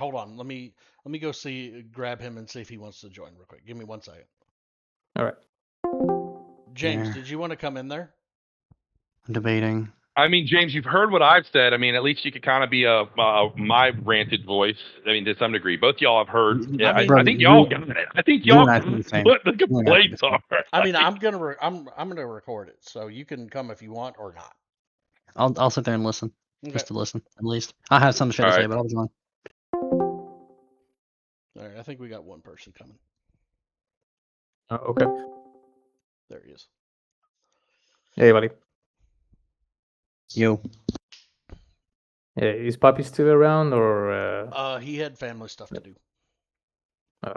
Hold on. Let me go grab him and see if he wants to join real quick. Give me 1 second. All right. James, Yeah. did you want to come in there? I'm debating. I mean, James, you've heard what I've said. I mean, at least you could kind of be my ranted voice. I mean, to some degree, both y'all have heard. Yeah, I mean, I think y'all got it. I think you y'all and I got think the same. what the You and I think complaints the same. are. I mean, I'm gonna record it, so you can come if you want or not. I'll sit there and listen, Okay. just to listen at least. I have some shit to All say, right. but I'll join. All right. I think we got one person coming. Okay. There he is. Hey, buddy. You. Yeah, is Poppy still around or? He had family stuff to do.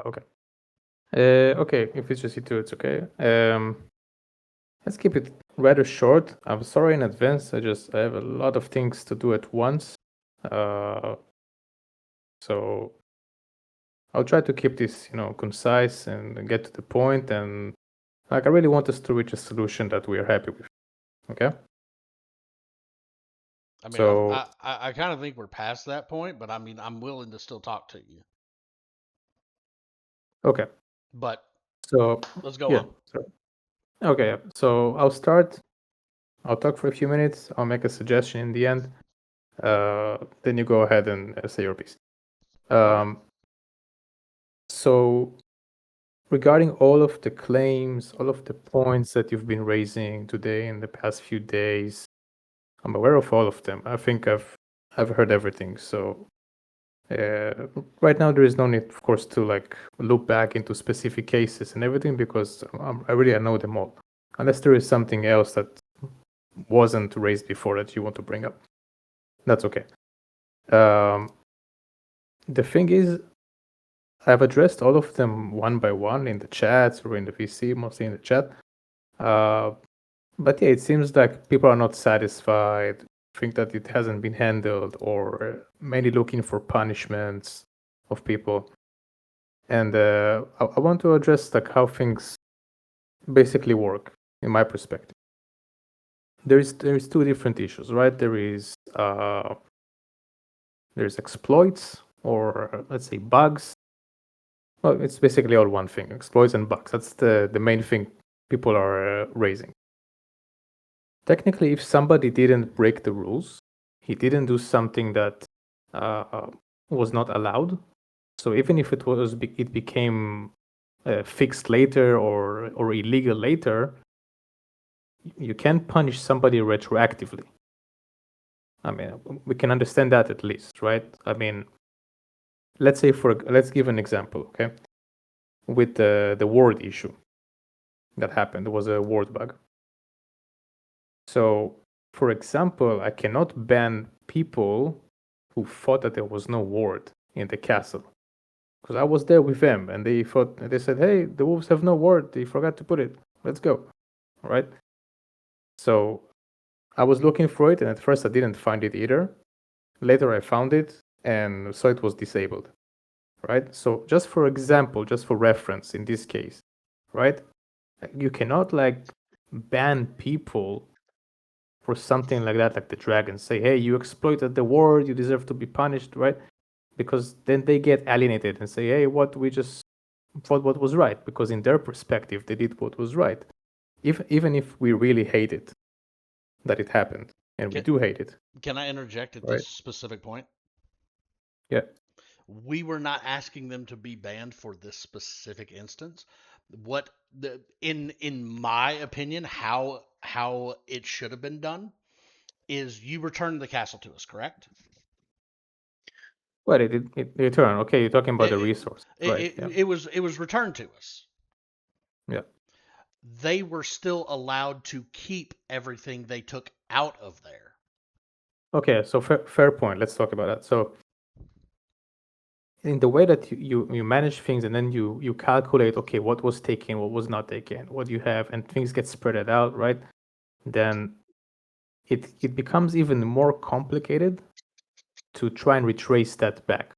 Okay. Okay. If it's just you two, it's okay. Let's keep it rather short. I'm sorry in advance. I have a lot of things to do at once. So I'll try to keep this, concise and get to the point. And I really want us to reach a solution that we are happy with. Okay. I mean, So I kind of think we're past that point, but I mean, I'm willing to still talk to you. okay. But So let's go yeah. on. Okay. So I'll start. I'll talk for a few minutes. I'll make a suggestion in the end. Then you go ahead and say your piece. So regarding all of the claims, all of the points that you've been raising today in the past few days, I'm aware of all of them. I think I've heard everything. So right now there is no need, of course, to look back into specific cases and everything because I know them all. Unless there is something else that wasn't raised before that you want to bring up, that's okay. The thing is, I've addressed all of them one by one in the chats or in the VC, mostly in the chat. But yeah, it seems like people are not satisfied, think that it hasn't been handled, or mainly looking for punishments of people. And I want to address how things basically work in my perspective. There is two different issues, right? There's exploits, or let's say bugs. Well, it's basically all one thing: exploits and bugs. That's the main thing people are raising. Technically, if somebody didn't break the rules, he didn't do something that was not allowed. So even if it became fixed later or illegal later, you can't punish somebody retroactively. I mean, we can understand that at least, right? I mean, let's give an example, okay? With the word issue that happened, there was a word bug. So, for example, I cannot ban people who thought that there was no ward in the castle, because I was there with them and they said, hey, the wolves have no ward, they forgot to put it, let's go. All right. So I was looking for it, and at first I didn't find it either. Later I found it and saw it was disabled. Right. So just for example, just for reference in this case, right, you cannot ban people for something like that, like the dragon. Say, hey, you exploited the world, you deserve to be punished, right? Because then they get alienated and say, hey, we just thought what was right, because in their perspective, they did what was right. Even if we really hate it, that it happened, and we do hate it. Can I interject at this specific point? Yeah. We were not asking them to be banned for this specific instance. In my opinion, how it should have been done is you return the castle to us, correct? Well, it returned. Okay, you're talking about the resource, right? It was returned to us. Yeah. They were still allowed to keep everything they took out of there. Okay, so fair point. Let's talk about that. So in the way that you manage things, and then you calculate, okay, what was taken, what was not taken, what you have, and things get spread out, right? Then it becomes even more complicated to try and retrace that back.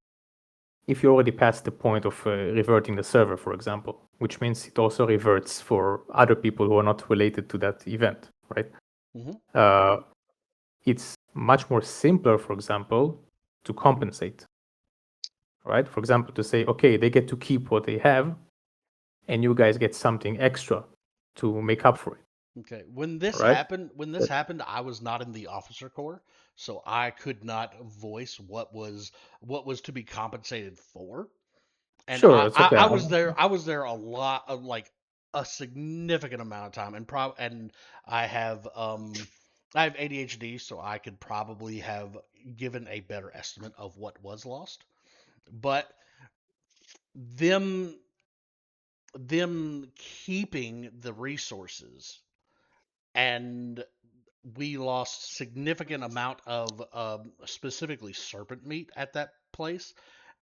If you already passed the point of reverting the server, for example, which means it also reverts for other people who are not related to that event, right? Mm-hmm. It's much more simpler, for example, to compensate. right? For example, to say, okay, they get to keep what they have, and you guys get something extra to make up for it, Okay. When this right? happened, I was not in the officer corps, so I could not voice what was to be compensated for. And Sure, it's okay. I was there. I was there a lot of like a significant amount of time, and I have um I have ADHD, so I could probably have given a better estimate of what was lost. But them them keeping the resources, and we lost significant amount of specifically serpent meat at that place,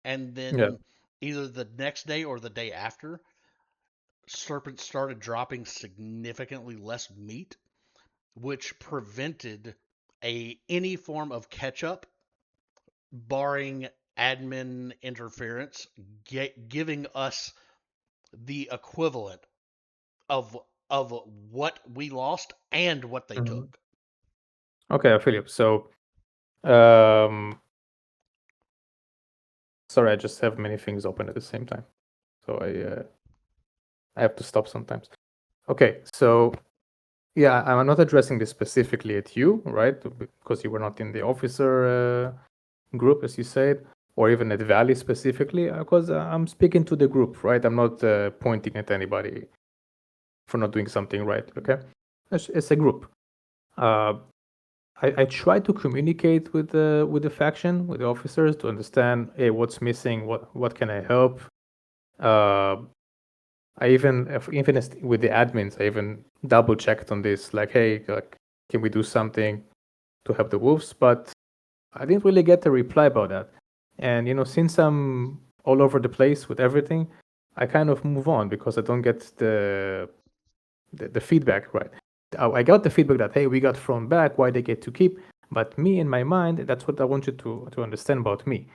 and Yeah. then either the next day or the day after, serpents started dropping significantly less meat, which prevented a any form of catch up, barring admin interference, giving us the equivalent of what we lost and what they Mhm. took. Okay, I feel you. So, um, sorry, I just have many things open at the same time, so I have to stop sometimes. Okay, so yeah, I'm not addressing this specifically at you, right? Because you were not in the officer group, as you said, or even at Valley specifically, because I'm speaking to the group, right? I'm not pointing at anybody for not doing something right. Okay, it's a group. I try to communicate with the faction, with the officers, to understand, hey, what's missing, what can I help. I even with the admins, I even double checked on this, like, hey, like, can we do something to help the wolves? But I didn't really get a reply about that. And since I'm all over the place with everything, I kind of move on because I don't get the feedback right. I got the feedback that, hey, we got thrown back, why they get to keep. But me, in my mind, that's what I want you to understand about me.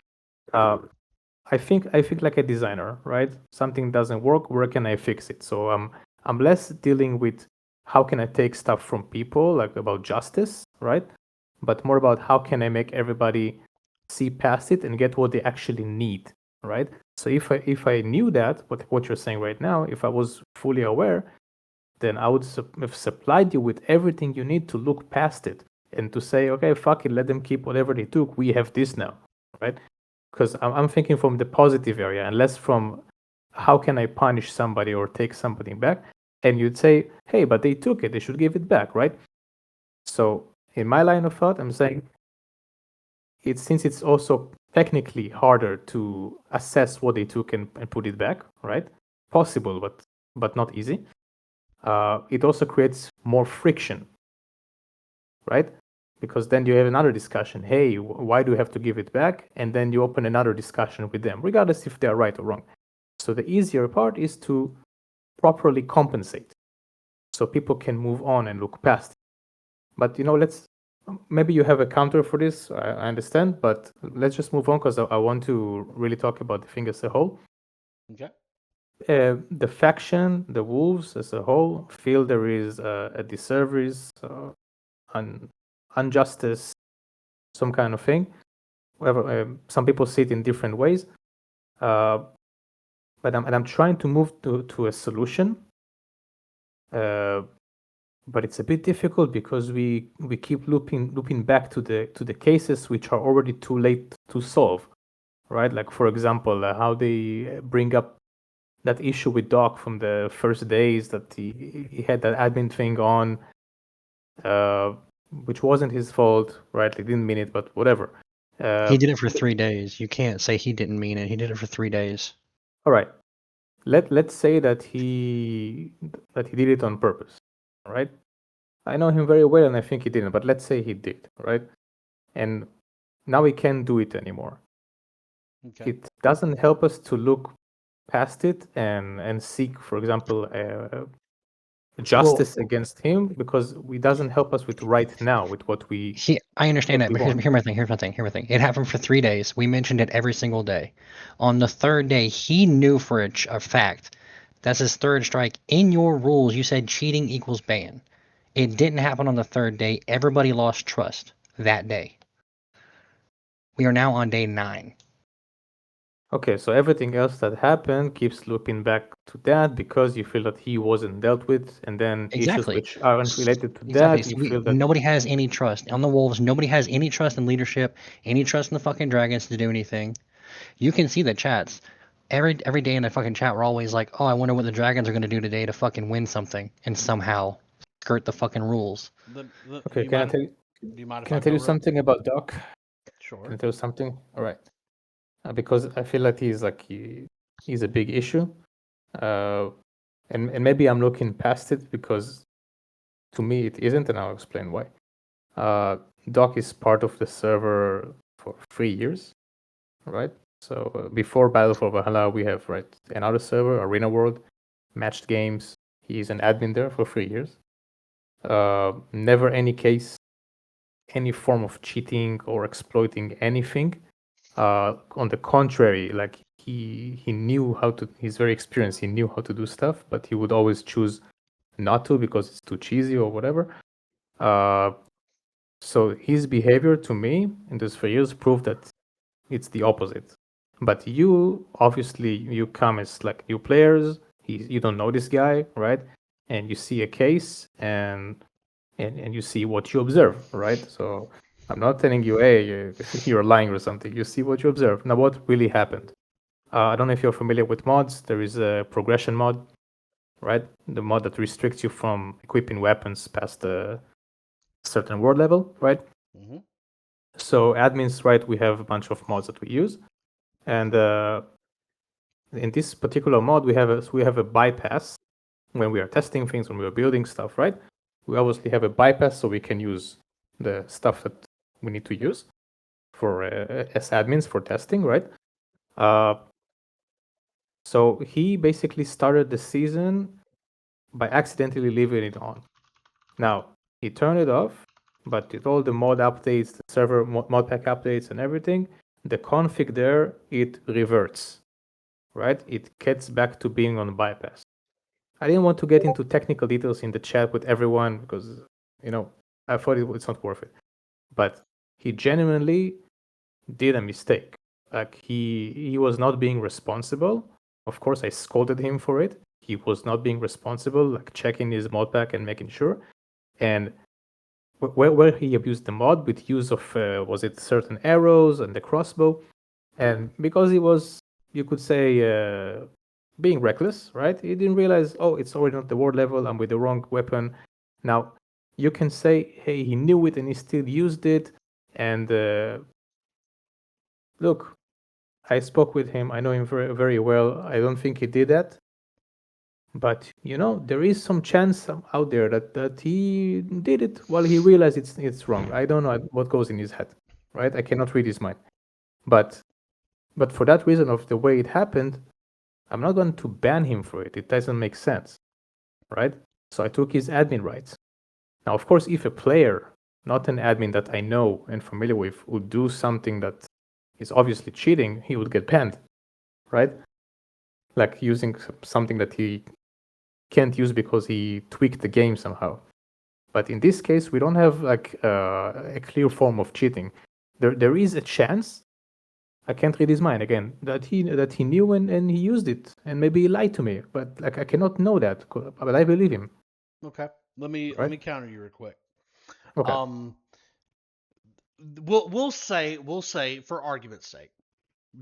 I think like a designer, right? Something doesn't work, where can I fix it? So I'm less dealing with how can I take stuff from people, like about justice, right? But more about how can I make everybody see past it and get what they actually need, right? So if I knew that, what you're saying right now, if I was fully aware, then I would have supplied you with everything you need to look past it and to say, okay, fuck it, let them keep whatever they took. We have this now, right? Because I'm thinking from the positive area and less from how can I punish somebody or take something back. And you'd say, hey, but they took it, they should give it back, right? So in my line of thought, I'm saying since it's also technically harder to assess what they took and put it back, right? Possible, but not easy. It also creates more friction, right? Because then you have another discussion. Hey, why do you have to give it back? And then you open another discussion with them, regardless if they are right or wrong. So the easier part is to properly compensate so people can move on and look past it. But maybe you have a counter for this. I understand, but let's just move on because I want to really talk about the thing as a whole. Okay. The faction, the wolves as a whole, feel there is a disservice, injustice, some kind of thing. Whatever. Some people see it in different ways, but I'm trying to move to a solution. But it's a bit difficult because we keep looping back to the cases which are already too late to solve, right? Like, for example, how they bring up that issue with Doc from the first days, that he had that admin thing on, which wasn't his fault, right? He didn't mean it, but whatever. He did it for 3 days. You can't say he didn't mean it. He did it for 3 days. All right. Let's say that he did it on purpose, right? I know him very well, and I think he didn't, but let's say he did, right? And now he can't do it anymore. Okay. It doesn't help us to look past it and seek, for example, justice against him, because it doesn't help us with right now with what we I understand that, we but want. here's my thing. It happened for 3 days. We mentioned it every single day. On the 3rd day, he knew for a fact that's his 3rd strike. In your rules, you said cheating equals ban. It didn't happen on the 3rd day. Everybody lost trust that day. We are now on day 9. Okay, so everything else that happened keeps looping back to that because you feel that he wasn't dealt with, and then issues Exactly. which aren't related to Exactly. that, So you feel that. nobody has any trust on the wolves. Nobody has any trust in leadership, any trust in the fucking dragons to do anything. You can see the chats. Every day in the fucking chat, we're always like, "Oh, I wonder what the dragons are gonna do today to fucking win something and somehow skirt the fucking rules." Do Okay, you mind? Do you mind if can I I tell go you real? something about Doc? Can Sure. I tell you something? All right. Because I feel like he's a big issue. Uh, and maybe I'm looking past it because to me it isn't, and I'll explain why. Doc is part of the server for 3 years, right? So before Battle for Valhalla, we have another server, Arena World, matched games. He's an admin there for 3 years. Never any case, any form of cheating or exploiting anything. On the contrary, like he knew how to. He's very experienced. He knew how to do stuff, but he would always choose not to because it's too cheesy or whatever. So his behavior to me in those 3 years proved that it's the opposite. But you obviously you come as like new players. You don't know this guy, right? And you see a case and you see what you observe, right? So I'm not telling you, hey, you're lying or something. You see what you observe. Now, what really happened? I don't know if you're familiar with mods. There is a progression mod, right? The mod that restricts you from equipping weapons past a certain word level, right? Mm-hmm. So admins, right? We have a bunch of mods that we use, and in this particular mod, we have a bypass when we are testing things, when we are building stuff, right? We obviously have a bypass so we can use the stuff that we need to use for as admins for testing, right? Uh, so he basically started the season by accidentally leaving it on. Now he turned it off, but with all the mod updates, the server mod pack updates, and everything, the config there it reverts, right? It gets back to being on bypass. I didn't want to get into technical details in the chat with everyone because, you know, I thought it's not worth it. But he genuinely did a mistake. Like he was not being responsible. Of course, I scolded him for it. He was not being responsible, like checking his mod pack and making sure. And where he abused the mod with use of was it certain arrows and the crossbow, and because he was, you could say, being reckless, right? He didn't realize, oh, it's already not the ward level. I'm with the wrong weapon. Now, you can say, hey, he knew it and he still used it. And look, I spoke with him. I know him very, very well. I don't think he did that. But there is some chance out there that he did it while he realized it's wrong. I don't know what goes in his head, right? I cannot read his mind. But for that reason of the way it happened, I'm not going to ban him for it. It doesn't make sense, right? So I took his admin rights. Now, of course, if a player, not an admin that I know and familiar with, would do something that is obviously cheating, he would get banned, right? Like using something that he can't use because he tweaked the game somehow. But in this case, we don't have like a clear form of cheating. There is a chance. I can't read his mind again. That he knew and he used it, and maybe he lied to me. But like I cannot know that. But I believe him, Okay. Let right? me counter you real quick. Okay. Um, we'll say for argument's sake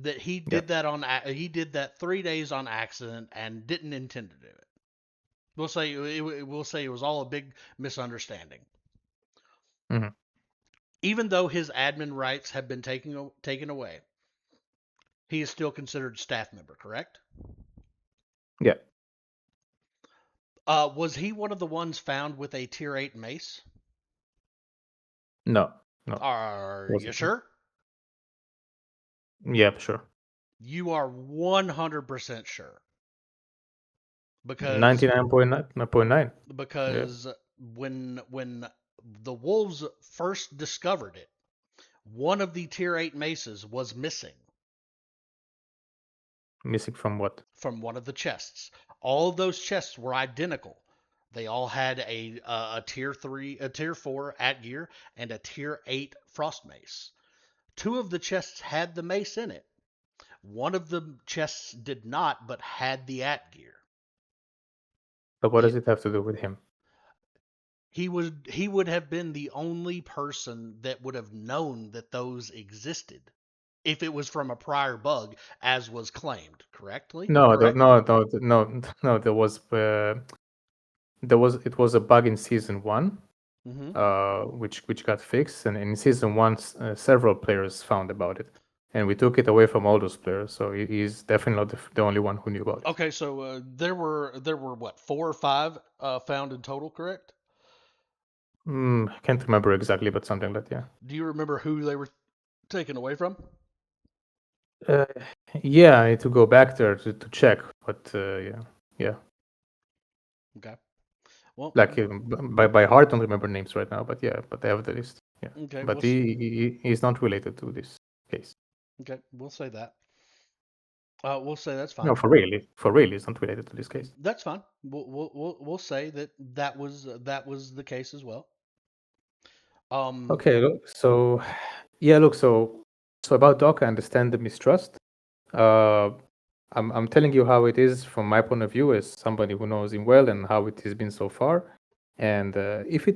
that Yeah. he did that 3 days on accident and didn't intend to do it. We'll say it was all a big misunderstanding. Hmm. Even though his admin rights have been taken away, he is still considered staff member, correct? Yeah. Was he one of the ones found with a tier 8 mace? No. No. Are you Wasn't. sure? Yeah. Sure. You are 100% sure. Because 99.9. Yeah. because when the wolves first discovered it, one of the tier 8 maces was missing Missing from what? from one of the chests. All of those chests were identical. They all had a tier 3, a tier 4 at gear, and a tier 8 frost mace. Two of the chests had the mace in it. One of the chests did not, but had the at gear. But what He- does it have to do with him? He would have been the only person that would have known that those existed if it was from a prior bug, as was claimed. Correctly? No, Correct? no. It was a bug in season 1, Mm-hmm. which got fixed, and in season 1, several players found about it, and we took it away from all those players. So he's definitely not the only one who knew about it. Okay, so there were what, 4 or 5 found in total, correct? I can't remember exactly, but something like that. Yeah. Do you remember who they were taken away from? Yeah, I need to go back there to check, but yeah. Okay. Well, Like by heart, don't remember names right now, but yeah, but I have the list. Yeah, okay, but he's not related to this case. okay, we'll say that. We'll say that's fine. No, for real, it's not related to this case. That's fine. We'll say that was the case as well. Okay, look, so yeah, look, so about Doc, I understand the mistrust. I'm telling you how it is from my point of view as somebody who knows him well and how it has been so far. And if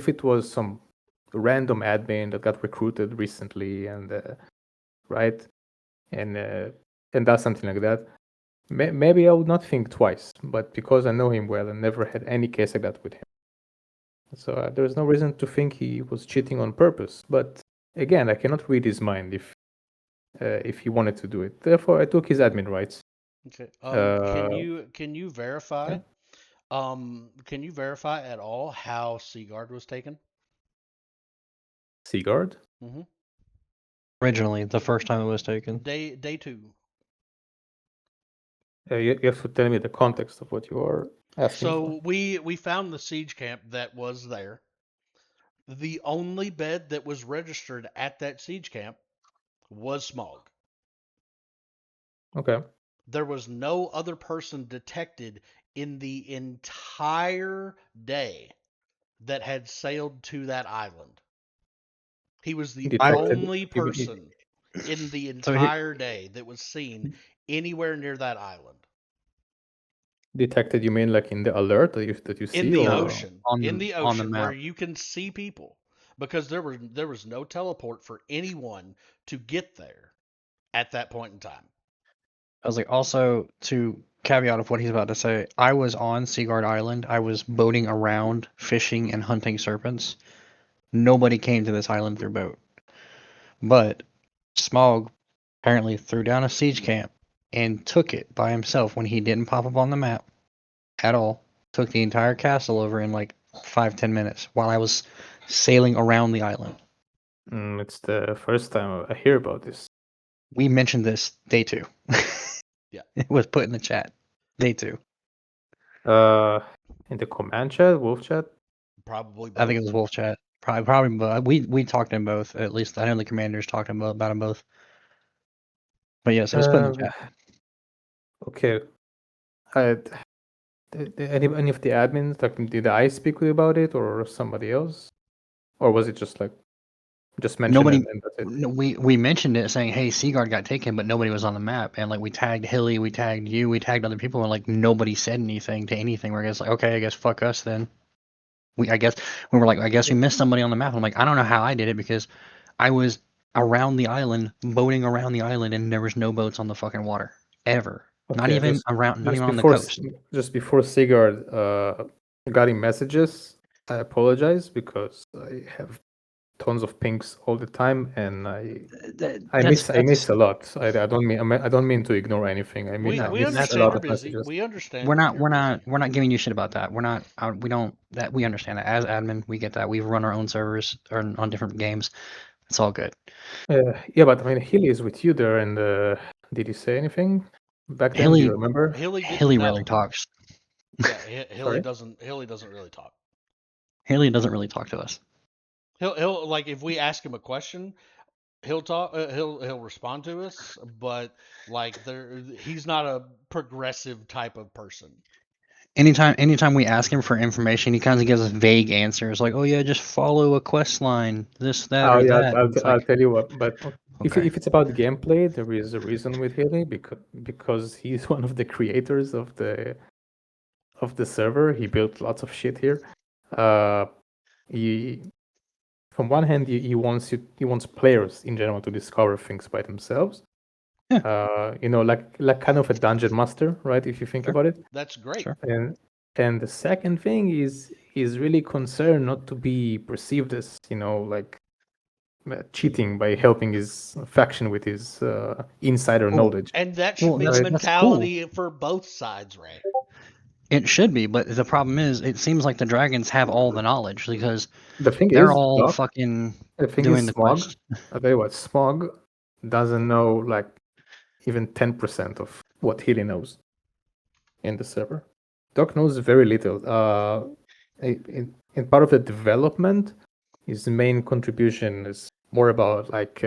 it was some random admin that got recruited recently and right, and does something like that, maybe I would not think twice. But because I know him well and never had any case like that with him, so there's no reason to think he was cheating on purpose. But again, I cannot read his mind if he wanted to do it. Therefore, I took his admin rights. Okay. Uh, Can you verify? yeah. Can you verify at all how Seagard was taken? Seagard? Mm-hmm. Originally, the first time it was taken. Day 2. You have to tell me the context of what you are asking So for. we found the siege camp that was there. The only bed that was registered at that siege camp was Smog. Okay. There was no other person detected in the entire day that had sailed to that island. He was the Detected. only person in the So here, entire day that was seen anywhere near that island. Detected, you mean like in the alert that you In see, the or ocean. on In the on the ocean where map. you can see people. Because there was no teleport for anyone to get there at that point in time. I was like, also to caveat of what he's about to say, I was on Seagard Island. I was boating around, fishing and hunting serpents. Nobody came to this island through boat. But Smog apparently threw down a siege camp and took it by himself when he didn't pop up on the map at all. Took the entire castle over in like 5-10 minutes while I was sailing around the island. it's the first time I hear about this. We mentioned this day 2. Yeah. It was put in the chat. Day 2. In the command chat, wolf chat. Probably both. I think it was Wolf Chat. Probably, but we talked to them both. At least I know the commanders talked about them both. But yes, it was put in the chat. Okay. Any of the admins, like, did I speak with you about it or somebody else, or was it just like mentioned Nobody. and that's it? No, we mentioned it saying, "Hey, Seagard got taken," but nobody was on the map. And like we tagged Hilly, we tagged you, we tagged other people, and like nobody said anything to anything. We're just like, okay, I guess fuck us then. I guess we were like, I guess we missed somebody on the map. I'm like, I don't know how I did it because I was around the island, boating around the island, and there was no boats on the fucking water ever. Not Okay, even just around, not just even on the before coast. just before Sigurd got in messages, I apologize because I have tons of pings all the time, and I miss a lot. I don't mean to ignore anything. I We miss a understand lot you're of busy. messages. We understand We're not you're busy. we're not giving you shit about that. We're not we don't that we understand that as admin we get that. We run our own servers or on different games. It's all good. Yeah, but I mean, Healy is with you there, and did he say anything back then? Do you Hilly remember? Hilly didn't Hilly know. rarely talks. Yeah, Sorry? Hilly doesn't really talk. Haley doesn't really talk to us. He'll like if we ask him a question, he'll talk. He'll respond to us, but like he's not a progressive type of person. Anytime we ask him for information, he kind of gives us vague answers like, "Oh yeah, just follow a quest line, this, that, Oh or yeah, that." I'll, And it's I'll like, tell you what. But Okay. If it's about gameplay, there is a reason with Haley because he's one of the creators of the server. He built lots of shit here. He from one hand he wants players in general to discover things by themselves. Yeah. Like kind of a dungeon master, right? If you think Sure. about it. That's great. Sure. And the second thing is he's really concerned not to be perceived as like cheating by helping his faction with his insider knowledge. And that should Well, be the that's Right. cool. mentality for both sides, Ray. It should be, but the problem is, it seems like the dragons have all the knowledge because The thing they're is, all Doc, fucking the thing doing is, the Smog. quest. I'll tell you what, Smog doesn't know like even 10% of what Healy knows in the server. Doc knows very little. In part of the development, his main contribution is more about like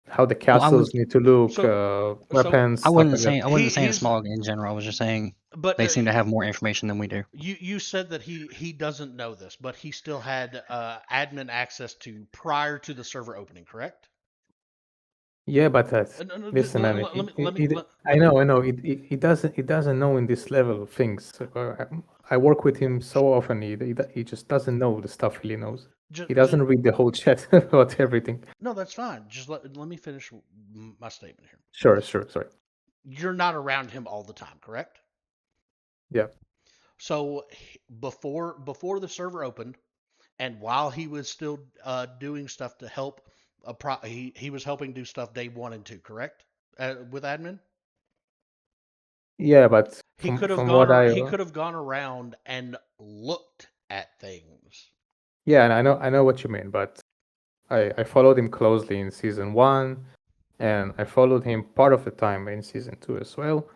how the castles need to look, weapons, I stuff wasn't like that. saying I wasn't saying He's smog in general. I was just saying but they seem to have more information than we do. you said that he doesn't know this, but he still had admin access to prior to the server opening, correct? Yeah, but No, no, listen, man. I let me. know. He doesn't know in this level of things. I work with him so often. He just doesn't know the stuff he knows. He doesn't read the whole chat about everything. No, that's fine. Just let me finish my statement here. Sure. Sorry. You're not around him all the time, correct? Yeah. So before the server opened, and while he was still doing stuff to help, he was helping do stuff day 1 and 2, correct? With admin, Yeah, but he could have from what I he could have gone around and looked at things. yeah, and I know what you mean, but I followed him closely in season 1, and I followed him part of the time in season 2 as well,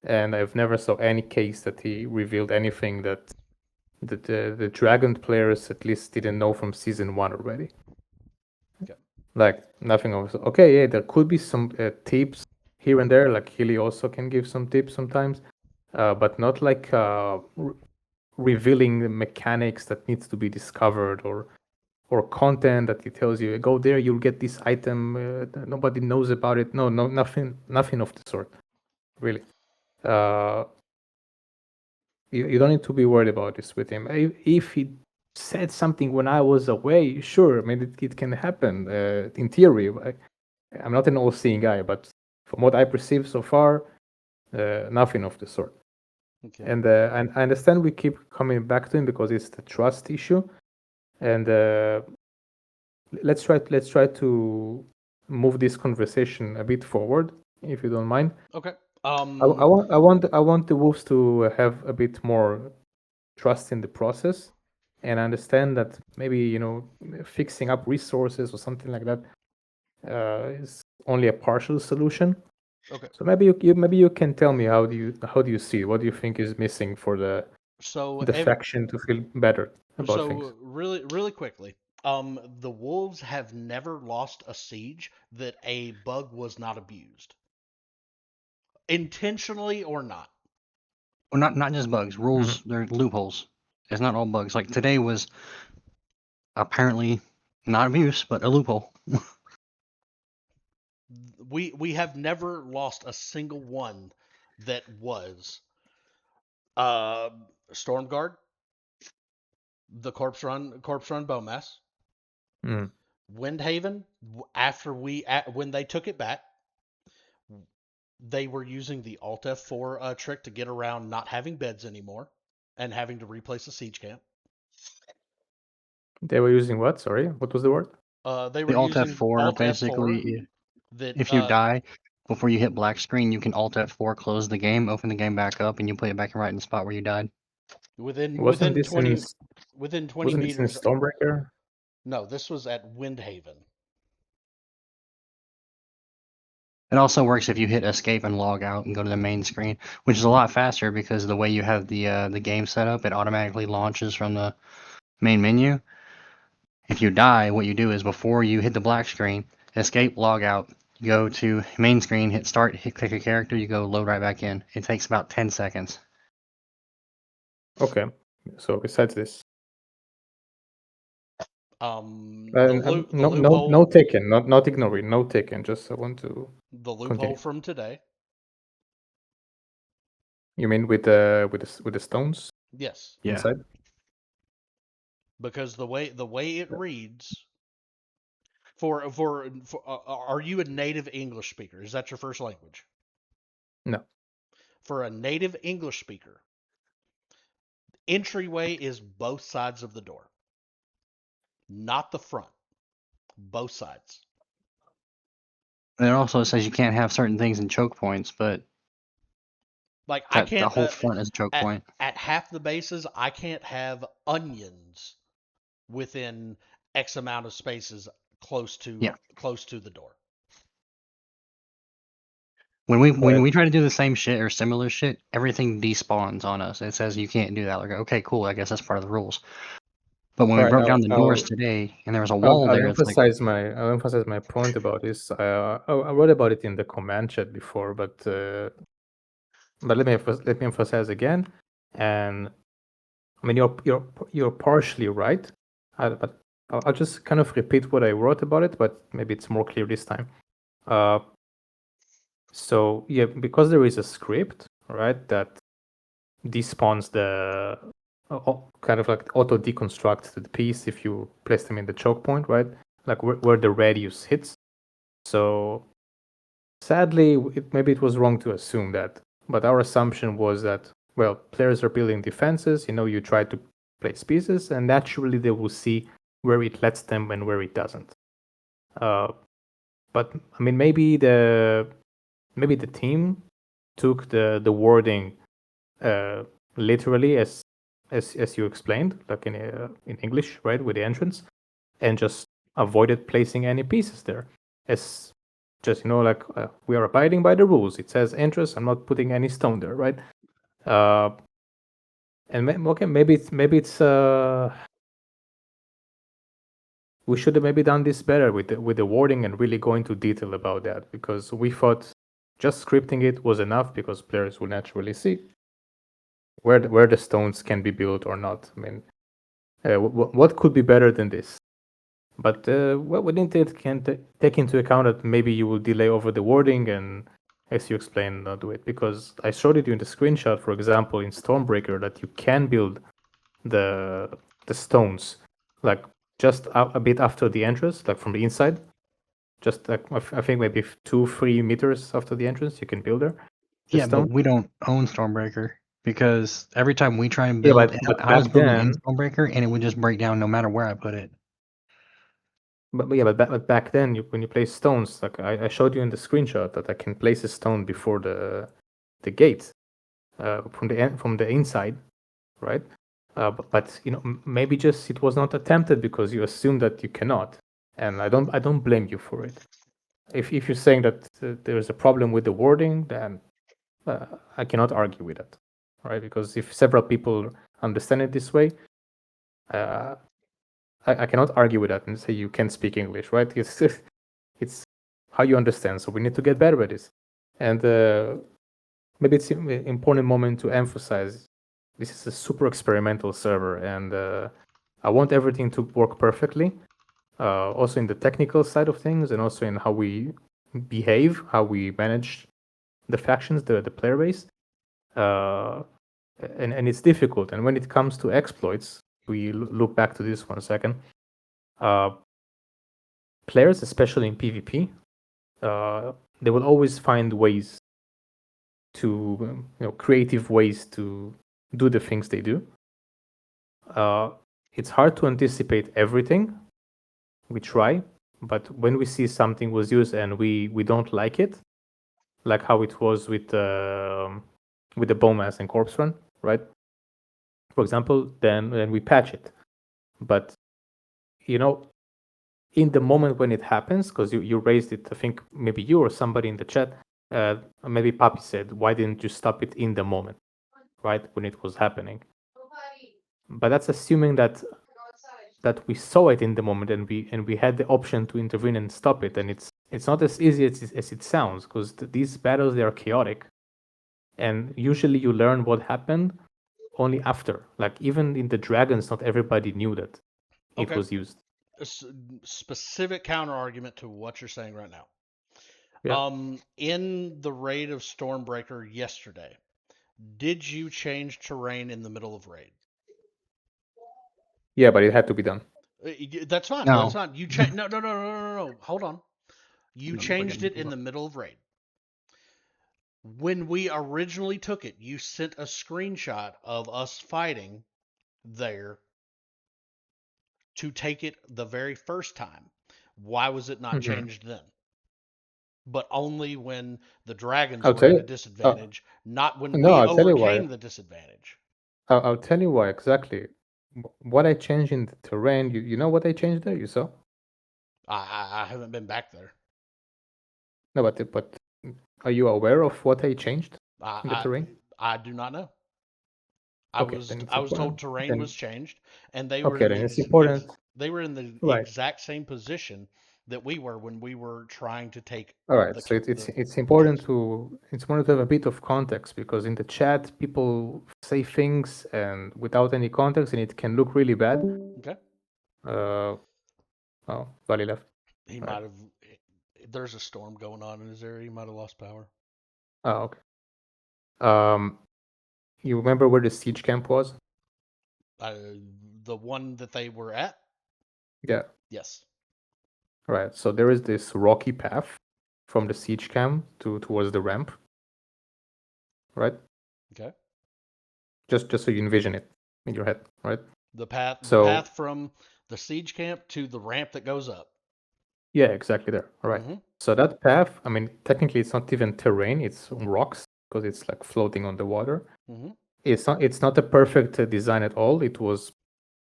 and I've never saw any case that he revealed anything that the Dragon players at least didn't know from season 1 already. Okay. Like nothing else. Okay, yeah, there could be some tips here and there. Like Healy also can give some tips sometimes, but not like revealing the mechanics that needs to be discovered or content that he tells you go there, you'll get this item. Nobody knows about it. No, nothing of the sort. Really. You don't need to be worried about this with him. If he said something when I was away, sure, I mean, it can happen in theory. I'm not an all-seeing guy, but from what I perceive so far, nothing of the sort. Okay. And I understand we keep coming back to him because it's the trust issue. And let's try to move this conversation a bit forward, if you don't mind. Okay. I want the Wolves to have a bit more trust in the process, and understand that maybe fixing up resources or something like that is only a partial solution. Okay. So maybe you can tell me how do you see it? What do you think is missing for the faction to feel better about things? Really quickly, the Wolves have never lost a siege that a bug was not abused, intentionally or not. Well, not just bugs. Rules. They're loopholes. It's not all bugs. Like today was apparently not abuse, but a loophole. We have never lost a single one that was Stormguard, the Corpse Run Bowmass, Windhaven. After when they took it back, they were using the Alt F4 trick to get around not having beds anymore and having to replace a siege camp. They were using what? Sorry, what was the word? They were The Alt using F4 Alt basically. F4 that If you die before you hit black screen, you can Alt F4, close the game, open the game back up, and you put it back right in the spot where you died. within 20 Wasn't this in meters. Stormbreaker? No, this was at Windhaven. It also works if you hit escape and log out and go to the main screen, which is a lot faster because the way you have the game set up, it automatically launches from the main menu. If you die, what you do is before you hit the black screen, escape, log out, you go to main screen, hit start, click a character, you go load right back in. It takes about 10 seconds. Okay. So besides this, The loophole, no taken, not ignoring, no taken. Just I want to. the loophole Continue. from today. You mean with the stones Yes, Yeah. inside? because the way it reads are you a native English speaker? Is that your first language? No. For a native English speaker, entryway is both sides of the door, not the front. Both sides. And it also says you can't have certain things in choke points, but Like I that the can't whole front is a choke point. at half the bases. I can't have onions within X amount of spaces close to Yeah. the door. When we Right. try to do the same shit or similar shit, everything despawns on us. It says you can't do that. Like, okay, cool. I guess that's part of the rules. But when we Right, broke down the doors I'll- today, and there was a wall there, it's like, I'll emphasize my point about this. I wrote about it in the command chat before, but let me emphasize again. And I mean, you're partially right, but I'll just kind of repeat what I wrote about it, but maybe it's more clear this time. So yeah, because there is a script, right, that despawns the kind of like auto deconstructs the piece if you place them in the choke point, right? Like where the radius hits. So sadly, maybe it was wrong to assume that, but our assumption was that, well, players are building defenses. You try to place pieces, and naturally they will see where it lets them and where it doesn't. But I mean, maybe the team took the wording literally as you explained, like in English, right, with the entrance, and just avoided placing any pieces there. As just like we are abiding by the rules. It says entrance. I'm not putting any stone there, right? And okay, maybe it's we should have maybe done this better with the wording and really go into detail about that, because we thought just scripting it was enough because players will naturally see where the stones can be built or not. I mean, what could be better than this? But we didn't take into account that maybe you will delay over the wording and, as you explained, not do it, because I showed it you in the screenshot, for example, in Stormbreaker, that you can build the stones like just a bit after the entrance, like from the inside. Just like I think maybe 2-3 meters after the entrance, you can build there. yeah, but we don't own Stormbreaker because every time we try and build, but I was back building in then, Stormbreaker and it would just break down no matter where I put it. but back then, when you place stones, like I showed you in the screenshot that I can place a stone before the gate from the inside, right? But maybe just it was not attempted because you assume that you cannot, and I don't blame you for it. If you're saying that there is a problem with the wording, then I cannot argue with that, right? Because if several people understand it this way, I cannot argue with that and say you can speak English, right? It's how you understand. So we need to get better at this. And maybe it's an important moment to emphasize this is a super experimental server, and I want everything to work perfectly. Also in the technical side of things, and also in how we behave, how we manage the factions, the player base. And it's difficult. And when it comes to exploits, we look back to this 1 second. Players, especially in PvP, they will always find ways to, creative ways to do the things they do. It's hard to anticipate everything. We try, but when we see something was used and we don't like it, like how it was with the Bowmass and Corpse Run, right? For example, then we patch it. But in the moment when it happens, because you raised it, I think maybe you or somebody in the chat, maybe Papi said, why didn't you stop it in the moment, right, when it was happening? But that's assuming that we saw it in the moment and we had the option to intervene and stop it. And it's not as easy as it sounds, because these battles, they are chaotic, and usually you learn what happened only after. Like even in the dragons, not everybody knew that it was used. specific counter argument to what you're saying right now. Yeah. In the raid of Stormbreaker yesterday, did you change terrain in the middle of raid? Yeah, but it had to be done. That's fine. No. That's fine. You change. No. Hold on. You No, changed forget it in the middle of raid. When we originally took it, you sent a screenshot of us fighting there to take it the very first time. Why was it not Mhm. changed then? But only when the dragons I'll were tell at a you. disadvantage, not when No, we I'll tell you why. overcame the disadvantage. I'll tell you why exactly. What I changed in the terrain, you know what I changed there? You saw? I haven't been back there. No, but are you aware of what I changed in the I terrain? I do not know. I Okay, was then it's I was told important. terrain Then was changed, and they were okay, in then the it's important. they were in the Right. exact same position that we were when we were trying to take All right. the So it's the important castle. to have a bit of context because in the chat people say things and without any context and it can look really bad. Okay, Oh, Valley left. he All right. might have. There's a storm going on in his area. He might have lost power. Oh, okay. You remember where the siege camp was? The one that they were at. Yeah. Yes. Right. So there is this rocky path from the siege camp towards the ramp. Right. Okay. Just so you envision it in your head. Right. The So path from the siege camp to the ramp that goes up. yeah, exactly there. All right. Mm-hmm. So that path, I mean, technically it's not even terrain; it's rocks because it's like floating on the water. Mm-hmm. It's not a perfect design at all. It was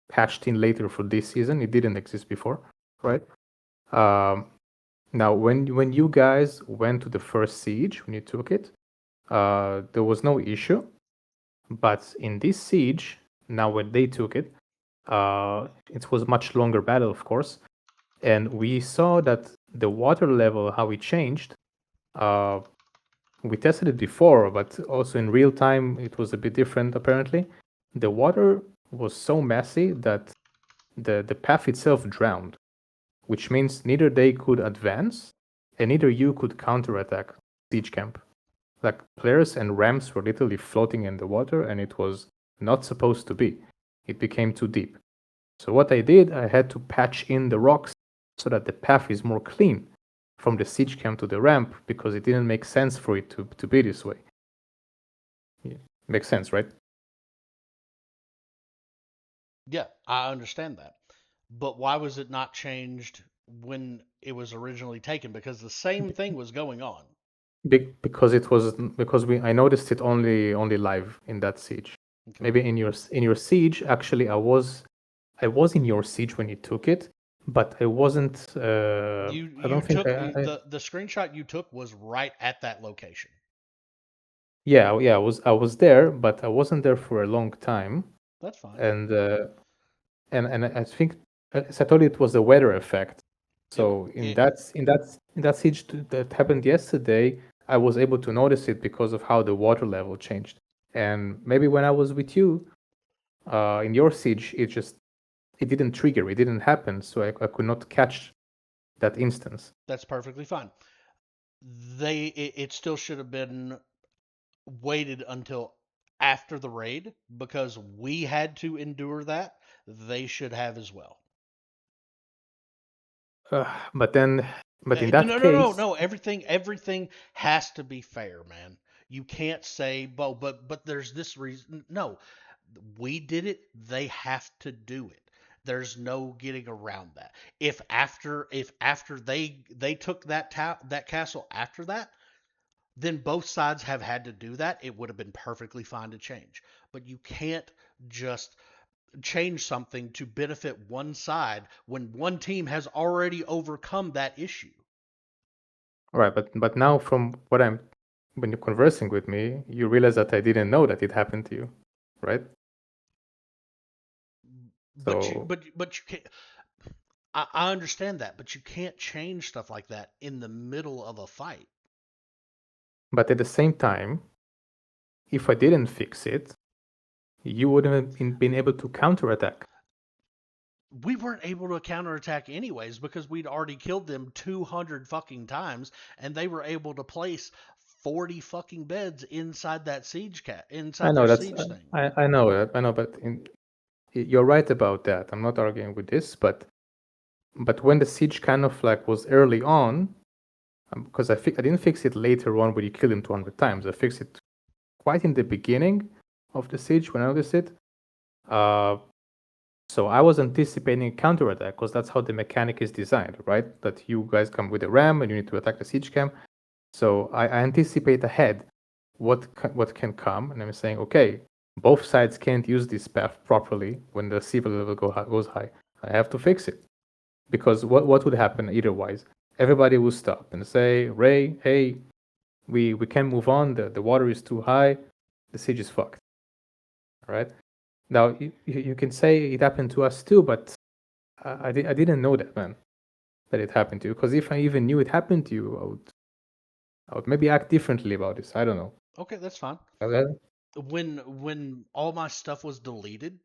patched in later for this season. It didn't exist before, right? Now, when you guys went to the first siege, when you took it, there was no issue. But in this siege, now when they took it, it was much longer battle, of course, and we saw that the water level, how it changed. We tested it before, but also in real time, it was a bit different. Apparently, the water was so messy that the path itself drowned, which means neither they could advance and neither you could counterattack siege camp. Like players and ramps were literally floating in the water, and it was not supposed to be. It became too deep. So what I did, I had to patch in the rocks so that the path is more clean from the siege camp to the ramp because it didn't make sense for it to be this way. Yeah. Makes sense, right? Yeah, I understand that. But why was it not changed when it was originally taken? Because the same thing was going on. Because I noticed it only live in that siege. Okay. Maybe in your siege, actually, I was in your siege when you took it, but I wasn't. I You don't think took I the screenshot you took was right at that location. yeah, I was there, but I wasn't there for a long time, That's fine. and I think as I told you, it was a weather effect. So in that siege that happened yesterday, I was able to notice it because of how the water level changed. And maybe when I was with you, in your siege, it didn't trigger, it didn't happen, so I could not catch that instance. That's perfectly fine. It still should have been waited until after the raid because we had to endure that. They should have as well. But then, but in that case, No. Everything has to be fair, man. You can't say, well, but there's this reason. No, we did it. They have to do it. There's no getting around that. If after they took that castle after that, then both sides have had to do that. It would have been perfectly fine to change. But you can't just change something to benefit one side when one team has already overcome that issue. right? But now, from what I'm when you're conversing with me, you realize that I didn't know that it happened to you, right? But you So, but you can't. I understand that, but you can't change stuff like that in the middle of a fight. but at the same time, if I didn't fix it, you wouldn't have been able to counterattack. we weren't able to counterattack anyways because we'd already killed them 200 fucking times, and they were able to place 40 fucking beds inside that I inside know their that's siege thing. I know that I know, but you're right about that. I'm not arguing with this, but when the siege kind of like was early on, because I didn't fix it later on when you kill him 200 times. I fixed it quite in the beginning of the siege when I noticed it. So I was anticipating a counterattack because that's how the mechanic is designed, right? That you guys come with a ram and you need to attack the siege camp. So I anticipate ahead what can come, and I'm saying, okay, both sides can't use this path properly when the civil level goes high. I have to fix it because what would happen otherwise? Everybody will stop and say, Ray, hey, we can't move on. The water is too high. The siege is fucked. All right. Now you can say it happened to us too, but I didn't know that, man, that it happened to you. Because if I even knew it happened to you, I would maybe act differently about this. I don't know. Okay, that's fine. Okay. When all my stuff was deleted,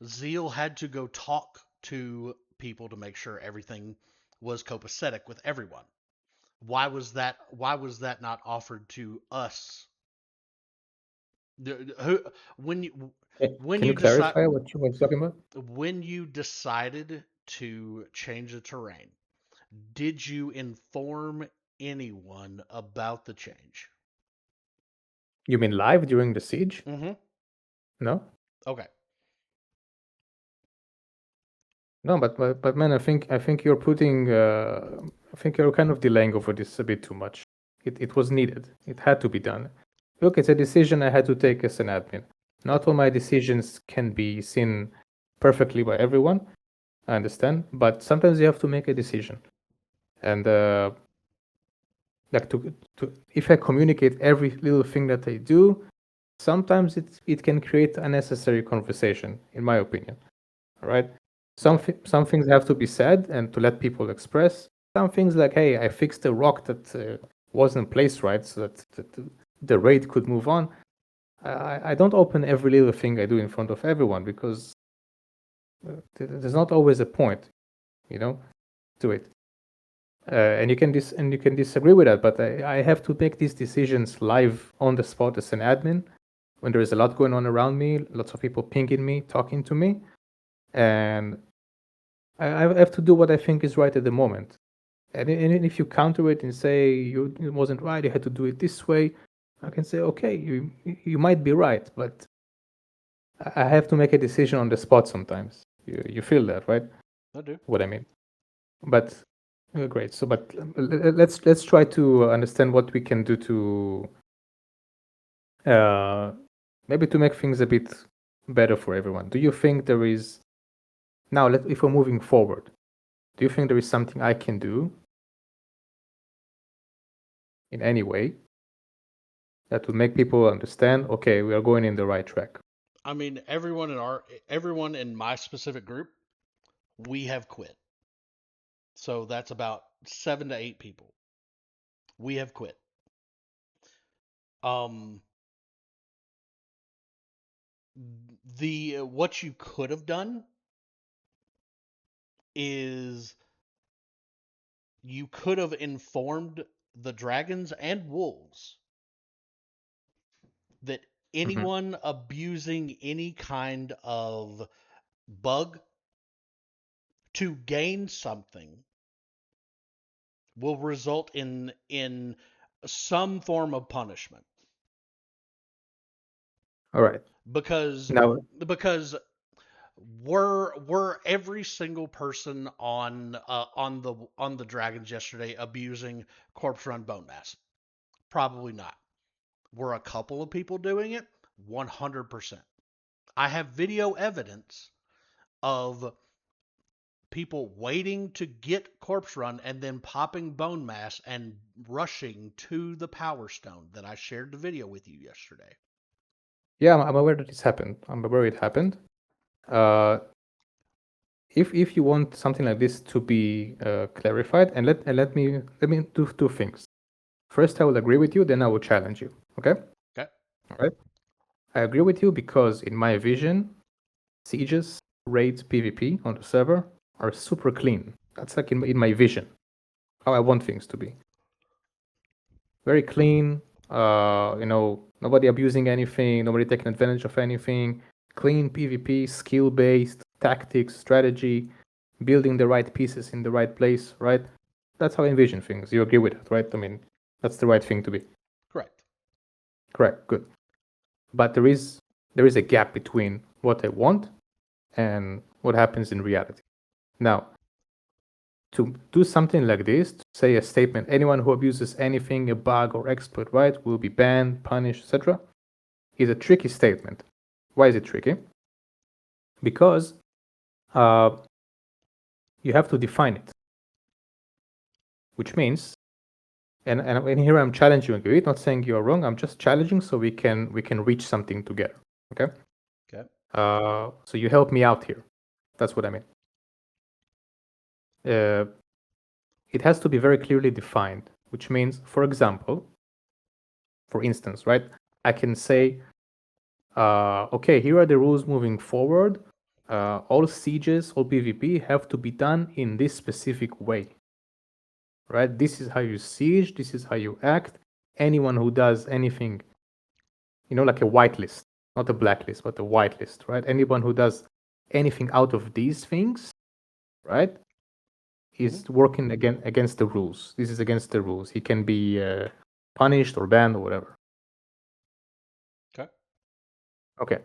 Zeal had to go talk to people to make sure everything was copacetic with everyone. Why was that not offered to us? Who when you when Can you you decide clarify what you're talking about? when you decided to change the terrain, did you inform anyone about the change? You mean live during the siege? Mm-hmm. No, Okay. no, but man, I think you're putting I think you're kind of delaying over this a bit too much. It was needed. It had to be done. Look, it's a decision I had to take as an admin. Not all my decisions can be seen perfectly by everyone. I understand, but sometimes you have to make a decision. And like if I communicate every little thing that I do, sometimes it can create unnecessary conversation, in my opinion. All right. Some things have to be said and to let people express. Some things like, hey, I fixed a rock that wasn't placed right, so that the raid could move on. I don't open every little thing I do in front of everyone because there's not always a point, you know, to it. And you can disagree with that, but I have to make these decisions live on the spot as an admin when there is a lot going on around me, lots of people pinging me, talking to me, and I have to do what I think is right at the moment. And if you counter it and say it wasn't right, you had to do it this way, I can say, okay, you might be right, but I have to make a decision on the spot sometimes. You feel that, right? I do. What I mean. But great. So, but let's try to understand what we can do to maybe to make things a bit better for everyone. Do you think there is now? If we're moving forward, do you think there is something I can do in any way that would make people understand? Okay, we are going in the right track. I mean, everyone in my specific group, we have quit. So that's about 7 to 8 people. We have quit. Um, the what you could have done is you could have informed the dragons and wolves that Mm-hmm. anyone abusing any kind of bug to gain something will result in some form of punishment. All right. because Now, because were every single person on the dragons yesterday abusing corpse run bone mass? Probably not. Were a couple of people doing it? 100%. I have video evidence of people waiting to get corpse run and then popping bone mass and rushing to the power stone that I shared the video with you yesterday. yeah, I'm aware that this happened. I'm aware it happened. Uh, if you want something like this to be clarified, and let me do two things. First, I will agree with you, then I will challenge you. Okay? Okay. All right. I agree with you because in my vision, sieges raids PvP on the server are super clean. That's like in my vision, how I want things to be. Very clean. Nobody abusing anything, nobody taking advantage of anything. Clean PvP, skill-based, tactics, strategy, building the right pieces in the right place, right? That's how I envision things. You agree with it, right? I mean, that's the right thing to be. Correct. Correct. Good. But there is a gap between what I want and what happens in reality. Now, to do something like this, to say a statement, anyone who abuses anything, a bug or exploit, right, will be banned, punished, etc., is a tricky statement. Why is it tricky? Because you have to define it, which means, and here I'm challenging you. Not saying you are wrong. I'm just challenging so we can reach something together. Okay. Okay. So you help me out here. That's what I mean. It has to be very clearly defined, which means, for instance, right? I can say, okay, here are the rules moving forward. All sieges, all PvP have to be done in this specific way, right? This is how you siege. This is how you act. Anyone who does anything, like a whitelist, not a blacklist, but a whitelist, right? Anyone who does anything out of these things, right, is working against the rules. This is against the rules. He can be punished or banned or whatever. Okay. Okay.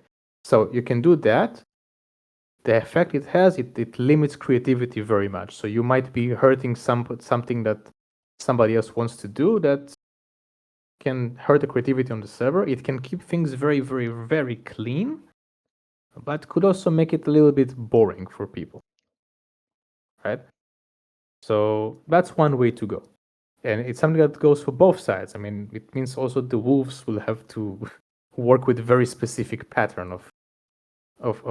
So you can do that. The effect it has, it limits creativity very much. So you might be hurting something that somebody else wants to do that can hurt the creativity on the server. It can keep things very, very, very clean, but could also make it a little bit boring for people, right? So that's one way to go. And it's something that goes for both sides. I mean, it means also the wolves will have to work with a very specific pattern of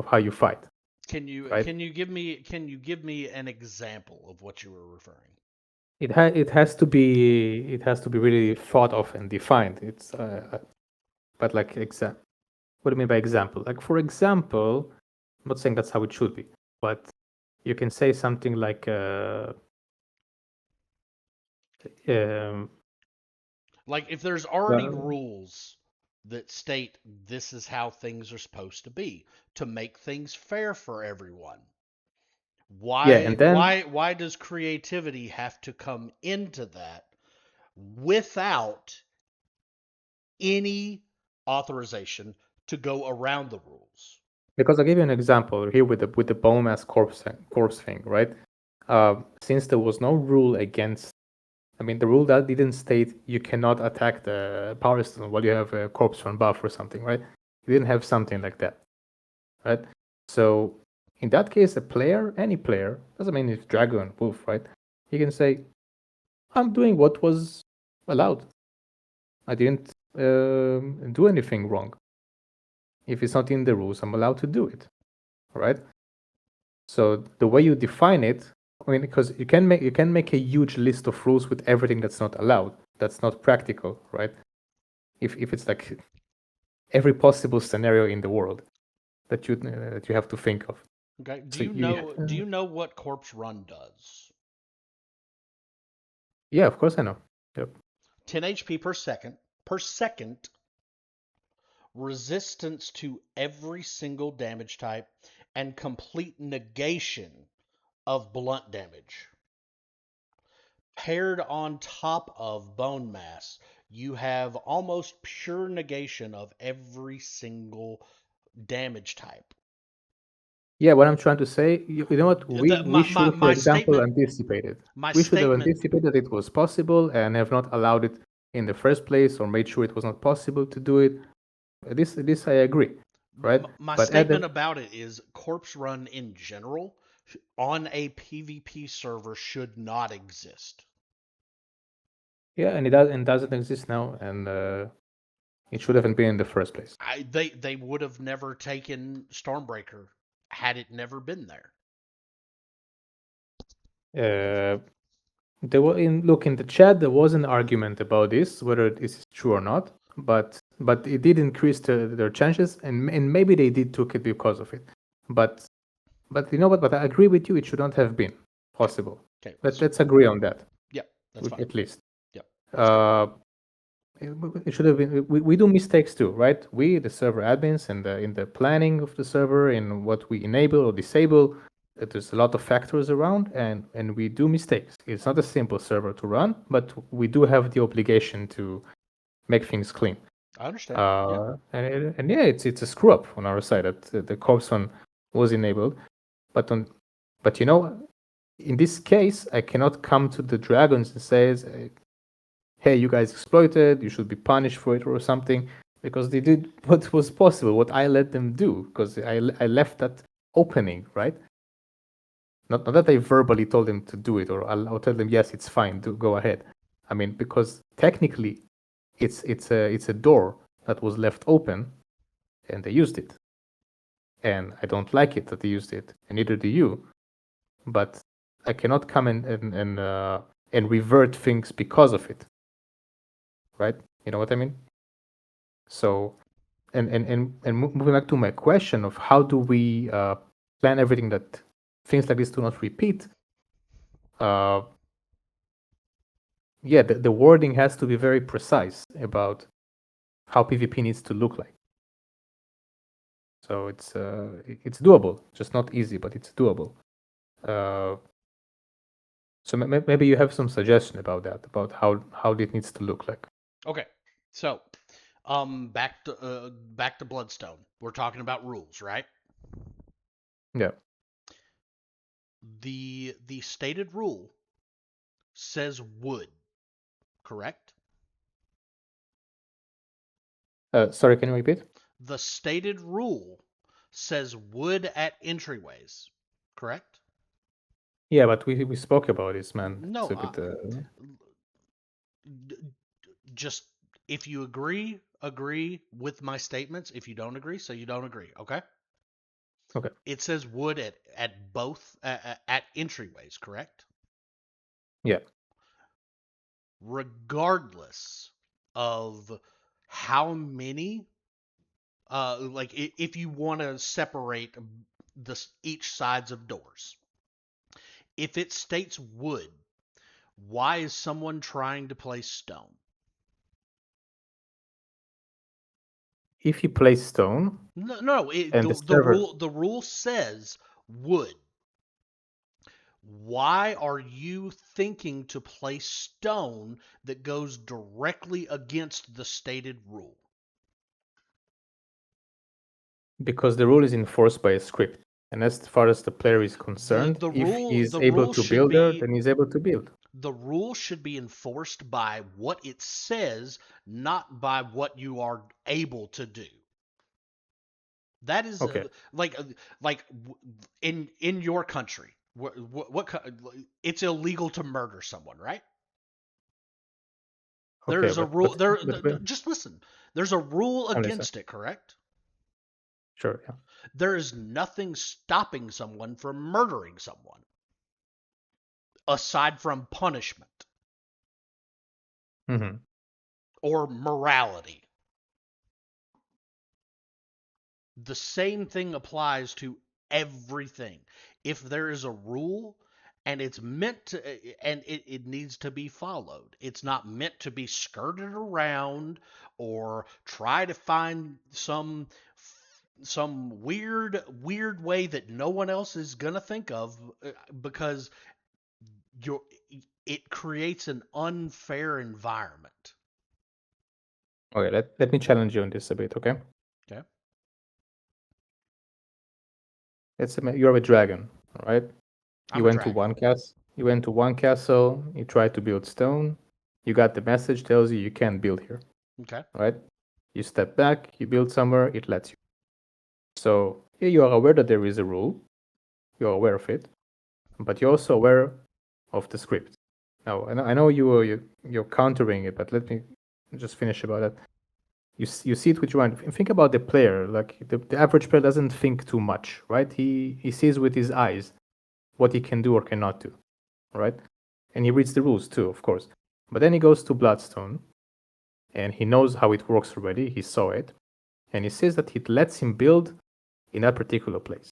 how you fight. Can you right? give me an example of what you were referring? It has to be really thought of and defined. It's but like what do you mean by example? Like, for example, I'm not saying that's how it should be, but you can say something like like if there's already rules that state this is how things are supposed to be to make things fair for everyone. Why does creativity have to come into that without any authorization to go around the rules? Because I'll give you an example here with the bone mass corpse thing, right? Since there was no rule against, I mean, the rule that didn't state you cannot attack the power stone while you have a corpse run buff or something, right? You didn't have something like that, right? So in that case, any player, doesn't mean it's dragon, wolf, right? He can say, I'm doing what was allowed. I didn't do anything wrong. If it's not in the rules, I'm allowed to do it, right? So the way you define it, I mean, because you can make a huge list of rules with everything that's not allowed. That's not practical, right? If it's like every possible scenario in the world that you have to think of. Okay. Do So you know what Corpse Run does? Yeah, of course I know. Yep. 10 HP per second, resistance to every single damage type, and complete negation of blunt damage. Paired on top of bone mass, you have almost pure negation of every single damage type. Yeah, what I'm trying to say, you know what? We should, for example, anticipate it. We should have anticipated it was possible and have not allowed it in the first place, or made sure it was not possible to do it. This I agree, right? My statement about it is Corpse Run in general on a PvP server should not exist. Yeah, and it doesn't exist now, and it should haven't been in the first place. They would have never taken Stormbreaker had it never been there. There were in the chat. There was an argument about this, whether this is true or not. But it did increase their chances, and maybe they did took it because of it. But But you know what? But I agree with you. It should not have been possible. Okay. Let's agree on that. Yeah, that's fine. At least. Yep. It should have been. We do mistakes too, right? We, the server admins, and in the planning of the server, in what we enable or disable, there's a lot of factors around, and we do mistakes. It's not a simple server to run, but we do have the obligation to make things clean. I understand. Yeah. And yeah, it's a screw up on our side that the corpse one was enabled, but you know, in this case, I cannot come to the dragons and say, hey, you guys exploited, you should be punished for it or something, because they did what was possible, what I let them do, because I left that opening, right? Not that I verbally told them to do it, or I'll tell them, yes, it's fine, go ahead. I mean, because technically, it's a door that was left open, and they used it. And I don't like it that they used it, and neither do you. But I cannot come and revert things because of it. Right? You know what I mean? So, and moving back to my question of how do we plan everything that things like this do not repeat? Yeah, the wording has to be very precise about how PvP needs to look like. So it's doable, just not easy, but it's doable. So maybe you have some suggestion about that, about how it needs to look like. Okay. So, back to Bloodstone. We're talking about rules, right? Yeah. The stated rule says wood, correct? Sorry, can you repeat? The stated rule says wood at entryways, correct? Yeah, but we spoke about this, man. No, It's a bit, just if you agree with my statements. If you don't agree, so you don't agree, okay? Okay. It says wood at both at entryways, correct? Yeah. Regardless of how many, like if you want to separate each sides of doors, if it states wood, why is someone trying to place stone? If you place stone, No, and the the rule says wood. Why are you thinking to place stone that goes directly against the stated rule? because the rule is enforced by a script, and as far as the player is concerned, if he's able to build there, then he's able to build. The rule should be enforced by what it says, not by what you are able to do. That is Okay. like in your country, it's illegal to murder someone, right? There's a rule. Just listen. There's a rule against it, correct? Sure. Yeah. There is nothing stopping someone from murdering someone aside from punishment or morality. The same thing applies to everything. If there is a rule and it's meant to, and it needs to be followed, it's not meant to be skirted around or try to find some weird way that no one else is gonna think of, because it creates an unfair environment. Okay, let me challenge you on this a bit, okay? Okay. Let's say you're a dragon, all right? You went to one castle, you tried to build stone, you got the message tells you can't build here. Okay. Right? You step back, you build somewhere, it lets you. So you are aware that there is a rule, you're aware of it, but you're also aware of the script. Now, I know you're countering it, but let me just finish about that. You see it with your mind. Think about the player. Like the average player doesn't think too much, right? He sees with his eyes what he can do or cannot do, right? And he reads the rules too, of course. But then he goes to Bloodstone, and he knows how it works already. He saw it, and he says that it lets him build in that particular place.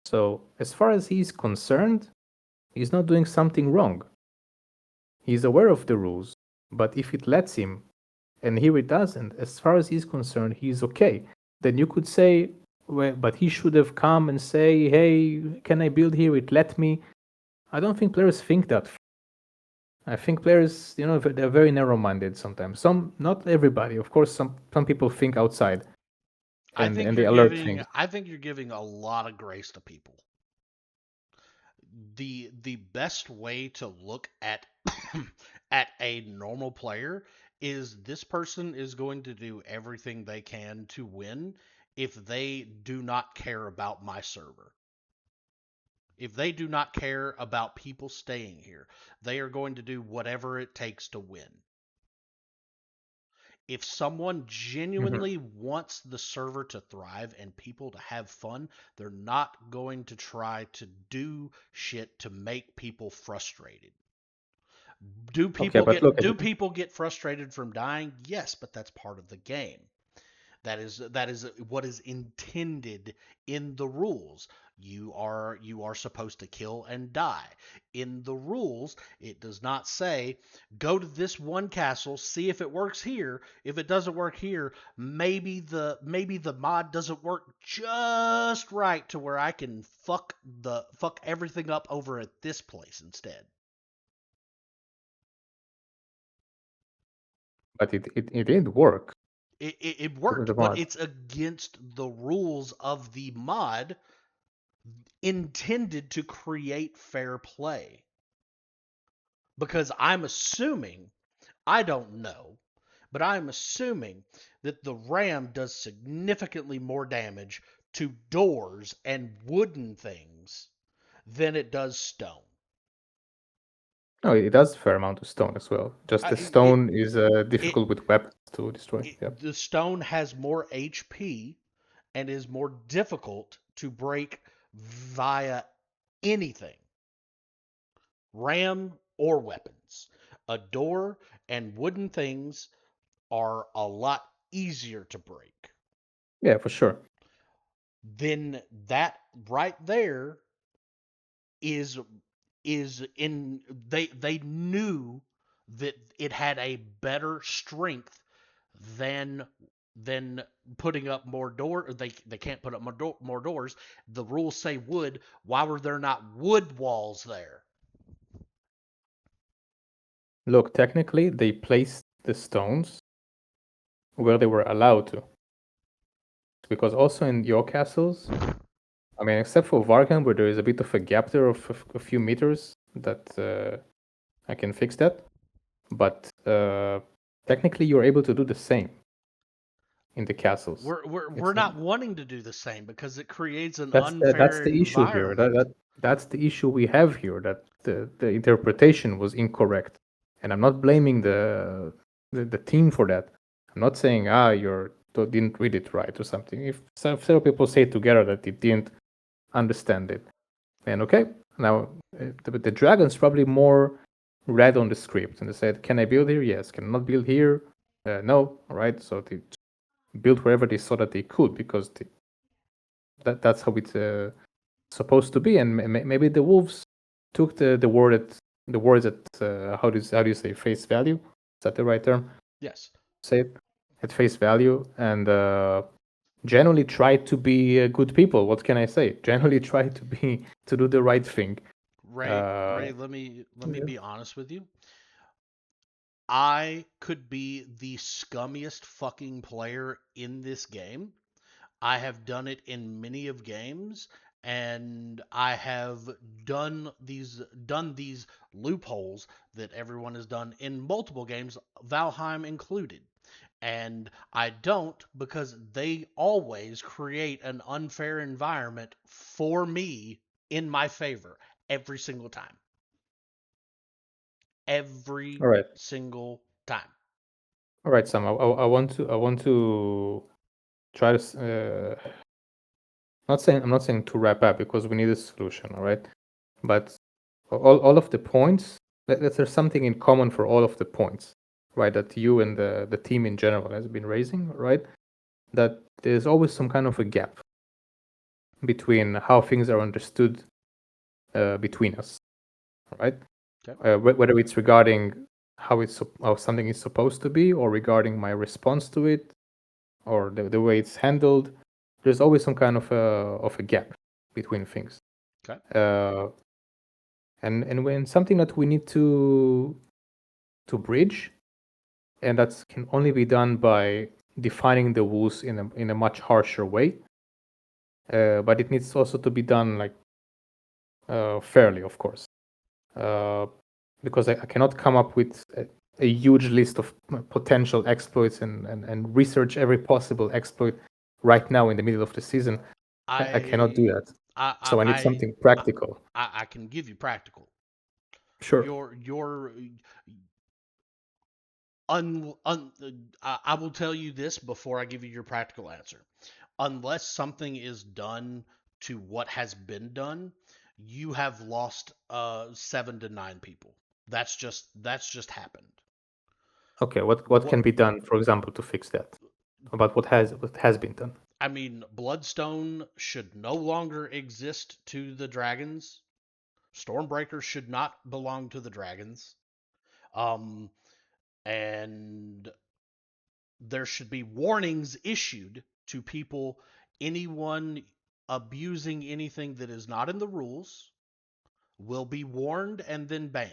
So as far as he's concerned, he's not doing something wrong. He's aware of the rules, but if it lets him, and here it doesn't, as far as he's concerned, he's okay. Then you could say, well, but he should have come and say, hey, can I build here? It let me. I don't think players think that. I think players, they're very narrow-minded sometimes. Some, not everybody, of course. Some people think outside, and they alert things. I think you're giving a lot of grace to people. The best way to look at at a normal player is this person is going to do everything they can to win if they do not care about my server. If they do not care about people staying here, they are going to do whatever it takes to win. If someone genuinely wants the server to thrive and people to have fun, they're not going to try to do shit to make people frustrated. Do people get frustrated from dying? Yes, but that's part of the game. That is what is intended in the rules. You are supposed to kill and die. In the rules, it does not say go to this one castle, see if it works here. If it doesn't work here, maybe the mod doesn't work just right to where I can fuck everything up over at this place instead. But it didn't work. It worked, but it's against the rules of the mod intended to create fair play. Because I'm assuming, I don't know, but I'm assuming that the ram does significantly more damage to doors and wooden things than it does stone. No, it does a fair amount of stone as well. Just the stone is difficult with weapons to destroy. The stone has more HP and is more difficult to break via anything, ram or weapons. A door and wooden things are a lot easier to break. Yeah, for sure. Then that right there is in they knew that it had a better strength than putting up more door. They can't put up more doors. The rules say wood. Why were there not wood walls there? Look, technically, they placed the stones where they were allowed to. Because also in your castles, I mean, except for Vargan, where there is a bit of a gap there of a few meters, that I can fix that. But technically, you're able to do the same in the castles. We're not wanting to do the same because it creates an unfair that's the issue here. That's the issue we have here. That the interpretation was incorrect, and I'm not blaming the team for that. I'm not saying you didn't read it right or something. If several people say together that they didn't understand it, then okay. Now the dragons probably more read on the script and they said, "Can I build here? Yes. Can I not build here? No. All right." So they built wherever they saw that they could because that's how it's supposed to be. And maybe the wolves took the words at how do you say face value? Is that the right term? Yes. Say it at face value and generally try to be good people. What can I say? Generally try to do the right thing. Ray, let me be honest with you. I could be the scummiest fucking player in this game. I have done it in many of games, and I have done these loopholes that everyone has done in multiple games, Valheim included. And I don't because they always create an unfair environment for me in my favor every single time. Every single time. All right, Sam. I want to try to. I'm not saying to wrap up because we need a solution. All right, but all of the points. There's something in common for all of the points, right? That you and the team in general has been raising, right? That there's always some kind of a gap. between how things are understood between us, right? Okay. Whether it's regarding how something is supposed to be, or regarding my response to it, or the way it's handled. There's always some kind of a gap between things. Okay. And when something that we need to bridge, and that can only be done by defining the rules in a much harsher way. But it needs also to be done like fairly, of course, because I cannot come up with a huge list of potential exploits and research every possible exploit right now in the middle of the season. I cannot do that. So I need something practical. I can give you practical. Sure. Your I will tell you this before I give you your practical answer. Unless something is done to what has been done, you have lost 7 to 9 people. That's just happened. Okay. What can be done, for example, to fix that? About what has been done? I mean, Bloodstone should no longer exist to the dragons. Stormbreaker should not belong to the dragons. Um, and there should be warnings issued to people, anyone abusing anything that is not in the rules will be warned and then banned.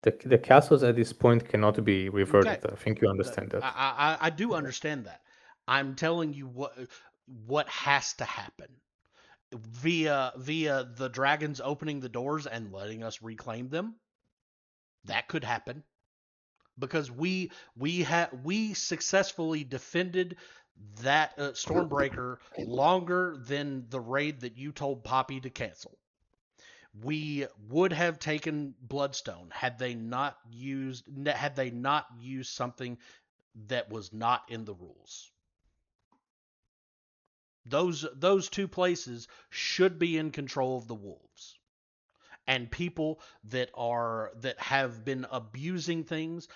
The castles at this point cannot be reverted. Okay. I think you understand that. I do understand that. I'm telling you what has to happen via the dragons opening the doors and letting us reclaim them. That could happen because we successfully defended that Stormbreaker longer than the raid that you told Poppy to cancel. We would have taken Bloodstone had they not used something that was not in the rules. Those two places should be in control of the wolves. And people that have been abusing things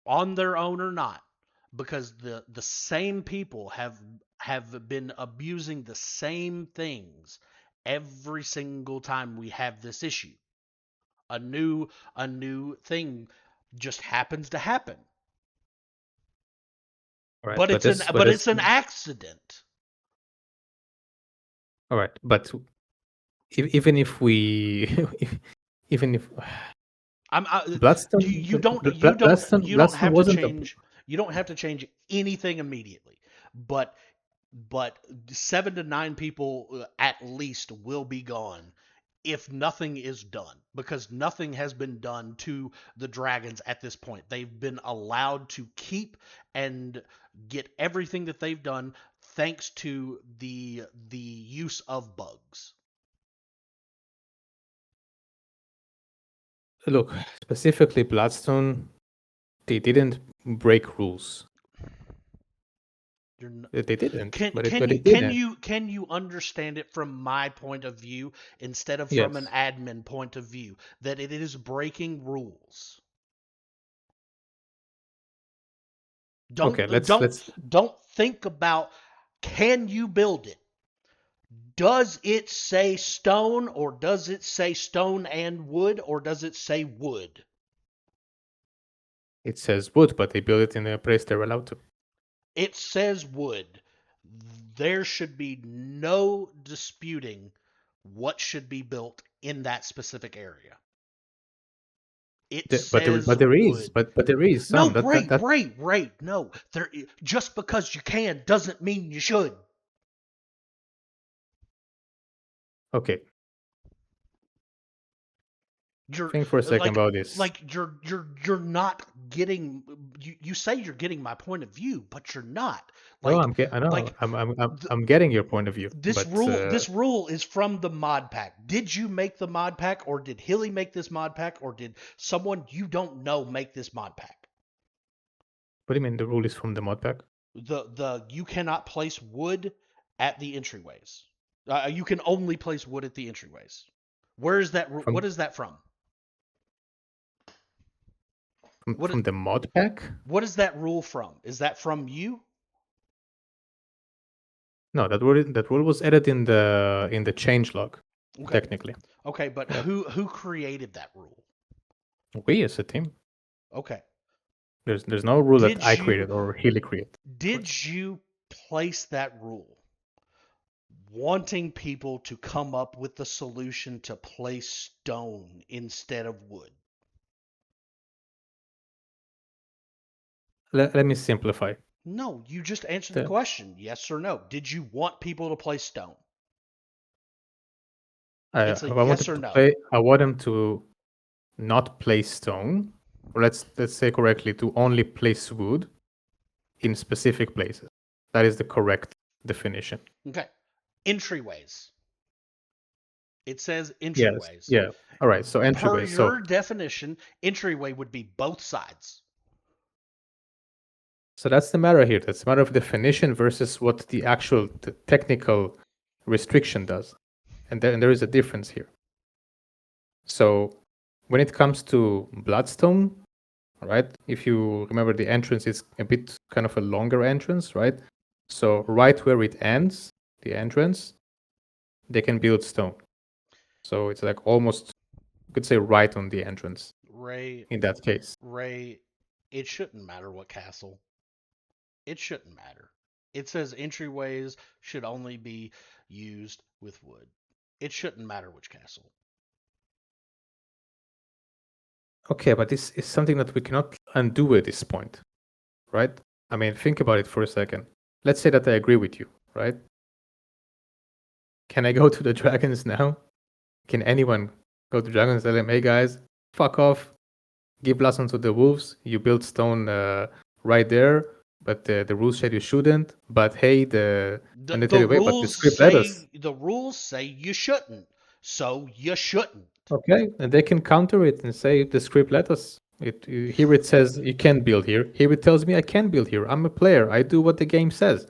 on their own or not, because the same people have been abusing the same things every single time we have this issue. A new thing just happens to happen. All right, But it's an accident. All right, but even if we, even if I'm Bloodstone, you don't Bloodstone have to wasn't change anything immediately, but 7 to 9 people at least will be gone if nothing is done, because nothing has been done to the dragons at this point. They've been allowed to keep and get everything that they've done thanks to the use of bugs. Look, specifically Bloodstone, they didn't break rules. They didn't, but it didn't. Can you understand it from my point of view instead of from an Yes. admin point of view that it is breaking rules? Okay, Don't think about, can you build it? Does it say stone, or does it say stone and wood, or does it say wood? It says wood, but they built it in a place they're allowed to. It says wood. There should be no disputing what should be built in that specific area. It says wood. But there is No, some that Ray. No, just because you can doesn't mean you should. okay. You're Think for a second like about this. you're not getting. You say you're getting my point of view, but you're not. No, Like I know. like I'm getting your point of view, this but rule is from the mod pack. Did you make the mod pack, or did Hilly make this mod pack, or did someone you don't know make this mod pack? what do you mean the rule is from the mod pack? The you cannot place wood at the entryways. You can only place wood at the entryways. Where is that? From What is that from? from the mod pack? What is that rule from? Is that from you? No, that rule was added in the change log, Okay. technically. Okay, but Yeah. who created that rule? We as a team. Okay. There's no rule that Did I you created or Healy created. did you place that rule wanting people to come up with the solution to place stone instead of wood? Let me simplify. No, you just answered the The, question. Yes or no. Did you want people to play stone? I, It's a I want yes them or to no. play. I want them to not place stone, or let's say correctly, to only place wood in specific places. That is the correct definition. Okay. Entryways. It says Yes. entryways. Yeah. All right. So Per entryway. So your definition, entryway would be both sides. that's the matter here. That's a matter of definition versus what the actual technical restriction does, and there is a difference here. So when it comes to Bloodstone, right? If you remember, the entrance is a bit kind of a longer entrance, right? So right where it ends, the entrance, they can build stone. So it's like almost, you could say, right on the entrance Ray, in that case. Ray, it shouldn't matter what castle. It shouldn't matter. It says entryways should only be used with wood. It shouldn't matter which castle. Okay, but this is something that we cannot undo at this point, right? I mean, think about it for a second. Let's say that I agree with you, right? Can I go to the dragons now? Can anyone go to dragons and tell them, hey guys, fuck off, give blossom to the wolves, you build stone right there, but the rules said you shouldn't, but hey, and they tell you, wait, but the script let us. The rules say you shouldn't. So you shouldn't. Okay, and they can counter it and say the script let us. Here it says you can't build here. Here it tells me I can build here. I'm a player. I do what the game says.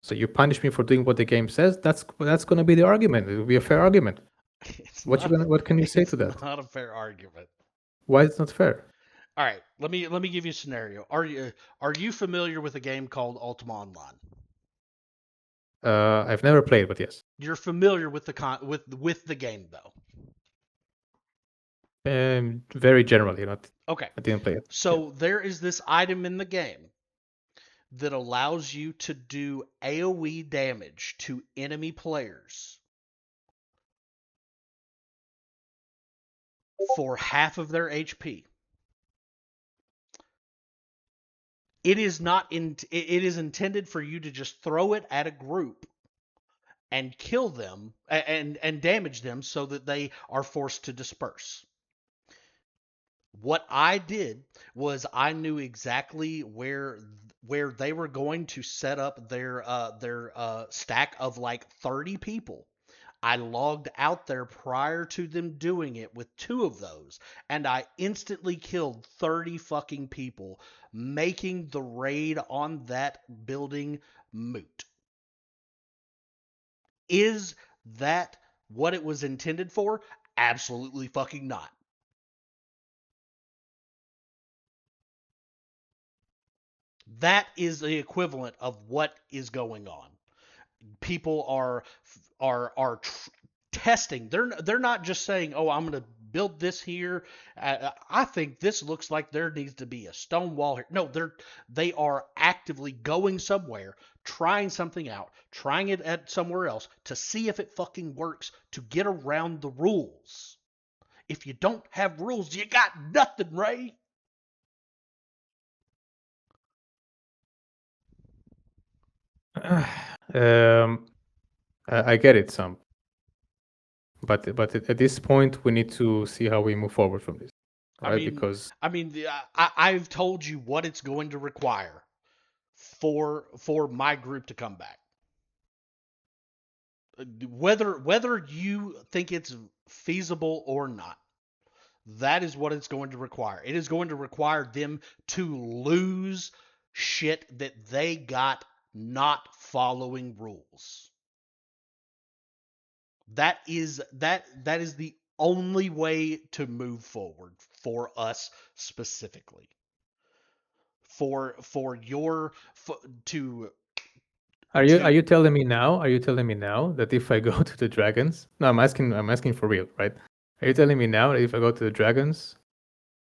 So you punish me for doing what the game says. That's going to be the argument. It will be a fair argument. What can you say to that? It's not a fair argument. Why is it not fair? All right, let me give you a scenario. Are you familiar with a game called Ultima Online? I've never played, but yes. You're familiar with with the game though. Very generally, not. Okay. I didn't play it. So there is this item in the game that allows you to do AoE damage to enemy players for half of their HP. It is not in it is intended for you to just throw it at a group and kill them and damage them so that they are forced to disperse. What I did was I knew exactly where they were going to set up their stack of like 30 people. I logged out there prior to them doing it with two of those, and I instantly killed 30 fucking people, making the raid on that building moot. Is that what it was intended for? Absolutely fucking not. That is the equivalent of what is going on. People are testing. They're not just saying, "Oh, I'm going to build this here. I think this looks like there needs to be a stone wall here." No, they are actively going somewhere, trying something out, trying it at somewhere else to see if it fucking works to get around the rules. If you don't have rules, you got nothing, Ray. I get it, some, but at this point we need to see how we move forward from this, I right? mean, Because I've told you what it's going to require for my group to come back. Whether you think it's feasible or not, that is what it's going to require. It is going to require them to lose shit that they got not following rules. That is the only way to move forward for us specifically. For your to Are you to telling me now? Are you telling me now that if I go to the dragons? No, I'm asking for real, right? Are you telling me now that if I go to the dragons,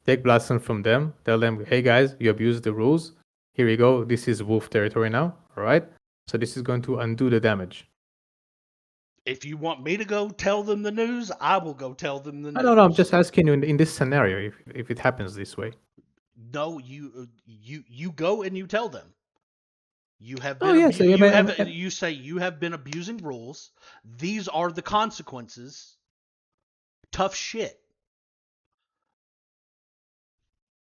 take Bloodstone from them, tell them, hey guys, you abused the rules. Here you go. This is wolf territory now. All right. So this is going to undo the damage. if you want me to go tell them the news, I will go tell them the No. I'm just news. asking you in this scenario if it happens this way. No, you go and you tell them. You have Oh been yeah. So abu- you you may, have you say you have been abusing rules. These are the consequences. Tough shit.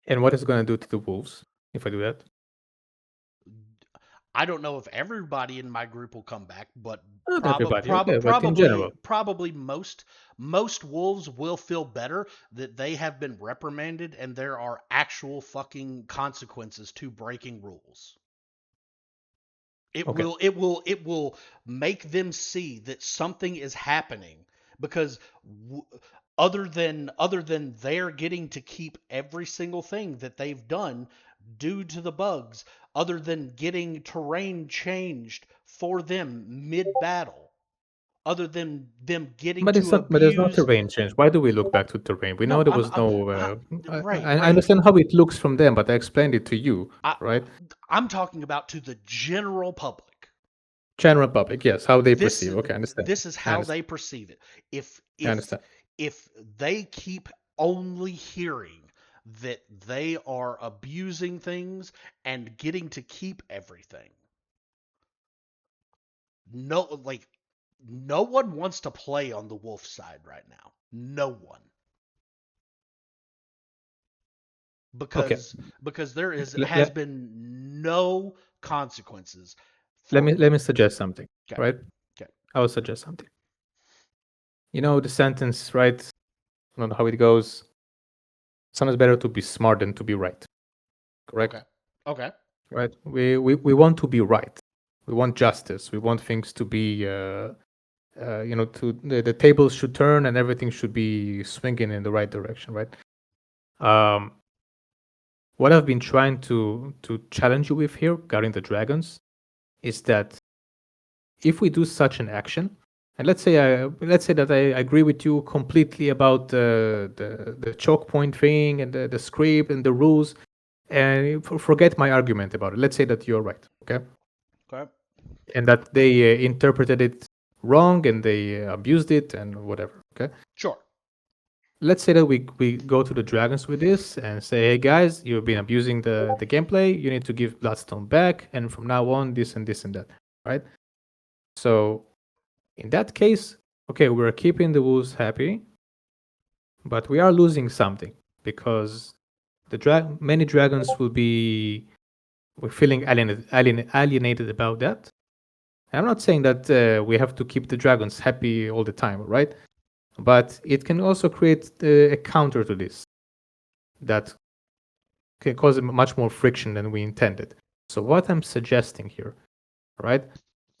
and what is it going to do to the wolves if I do that? I don't know if everybody in my group will come back, but Not everybody. Okay, but in probably general. probably most wolves will feel better that they have been reprimanded and there are actual fucking consequences to breaking rules. It Okay. will it will it will make them see that something is happening because w- other than they're getting to keep every single thing that they've done due to the bugs, other than getting terrain changed for them mid battle, other than them getting But it's to not. But there's no abuse. terrain change. Why do we look back to terrain? We know No, there was no. I right, I right. understand how it looks from them, but I explained it to you, I, right? I'm talking about to the general public. General public, yes, how they this perceive. Okay, I understand. this is I how they understand. perceive it. If I if understand. if they keep only hearing that they are abusing things and getting to keep everything, no, like, no one wants to play on the wolf side right now. No one. Okay, Because there is let, has let, been no consequences let for me let me suggest something, okay, right? okay, I will suggest something. You know the sentence, right? You know how it goes. Sometimes better to be smart than to be right. okay, Correct? okay. Right? We want to be right. We want justice. We want things to be to the tables should turn and everything should be swinging in the right direction, right? Um, what I've been trying to challenge you with here regarding the dragons is that if we do such an action, and let's say that I agree with you completely about the choke point thing and the script and the rules, and forget my argument about it. Let's say that you're right, okay, Okay. and that they interpreted it wrong and they abused it and whatever, okay. Sure. Let's say that we go to the dragons with this and say, hey guys, you've been abusing the gameplay. You need to give Bloodstone back, and from now on, this and this and that, right? So in that case, okay, we're keeping the wolves happy, but we are losing something because many dragons will be feeling alienated about that. And I'm not saying that we have to keep the dragons happy all the time, right? But it can also create a counter to this that can cause much more friction than we intended. So what I'm suggesting here, right?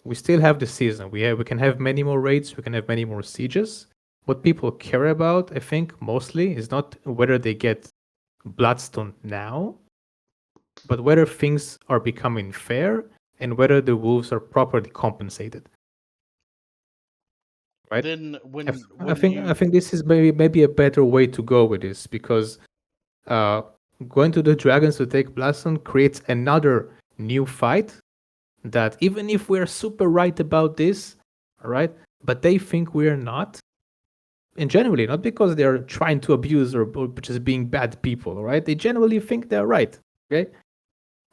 We still have the season. We can have many more raids. We can have many more sieges. What people care about, I think, mostly is not whether they get Bloodstone now, but whether things are becoming fair and whether the wolves are properly compensated. Right? Then I, I when think I you think this is maybe a better way to go with this because uh, going to the dragons to take Bloodstone creates another new fight that even if we're super right about this, all right, but they think we're not. And generally, not because they're trying to abuse or just being bad people, all right? They generally think they're right, okay?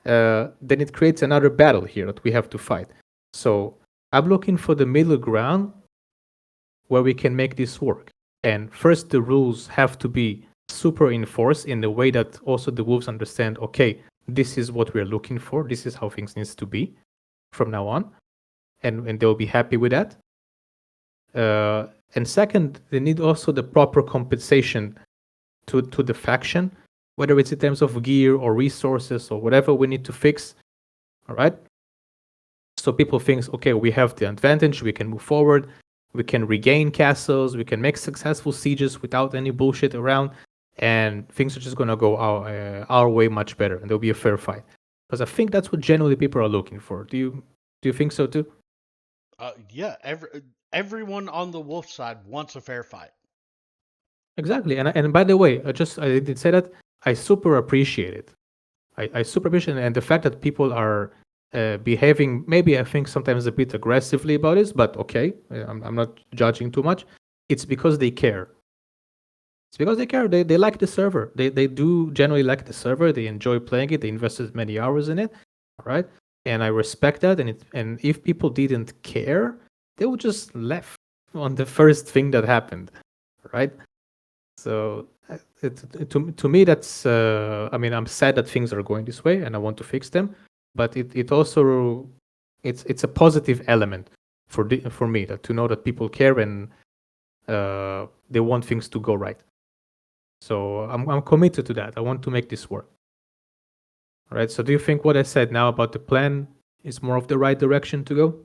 Then it creates another battle here that we have to fight. So I'm looking for the middle ground where we can make this work. And first, the rules have to be super enforced in the way that also the wolves understand, okay, this is what we're looking for. This is how things needs to be from now on. And they'll be happy with that. And second, they need also the proper compensation to the faction, whether it's in terms of gear or resources or whatever we need to fix. All right. So people think, okay, we have the advantage, we can move forward, we can regain castles, we can make successful sieges without any bullshit around, and things are just gonna go our way much better, and there'll be a fair fight. Because I think that's what generally people are looking for. Do Do you think so too? Yeah, everyone on the wolf side wants a fair fight. Exactly. And by the way, I did say that I super appreciate it. I super appreciate it, and the fact that people are behaving, maybe I think sometimes a bit aggressively about this, but okay, I'm not judging too much. It's because they care. It's because they care. They like the server. They do generally like the server. They enjoy playing it. They invested many hours in it. All right. And I respect that. And if people didn't care, they would just left on the first thing that happened. Right. So to me, that's I mean, I'm sad that things are going this way, and I want to fix them. But it also it's a positive element for me that to know that people care and they want things to go right. So I'm committed to that. I want to make this work. All right. So do you think what I said now about the plan is more of the right direction to go?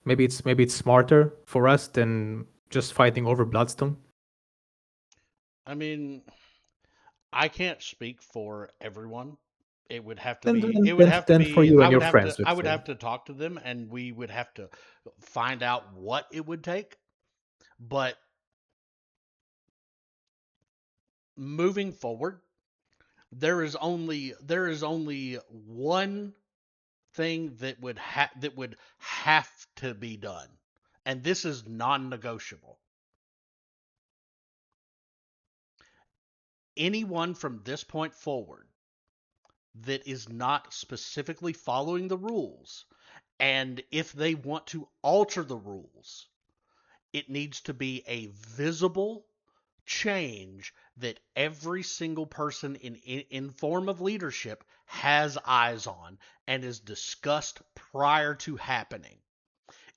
Maybe it's smarter for us than just fighting over Bloodstone. I mean, I can't speak for everyone. It would have to Then be. then It would then, have to then for be. you I and would your have friends, to. I let's would say. have to talk to them, and we would have to find out what it would take. But moving forward, there is only one thing that would have to be done, and this is non-negotiable. Anyone from this point forward that is not specifically following the rules, and if they want to alter the rules, it needs to be a visible change that every single person in form of leadership has eyes on and is discussed prior to happening,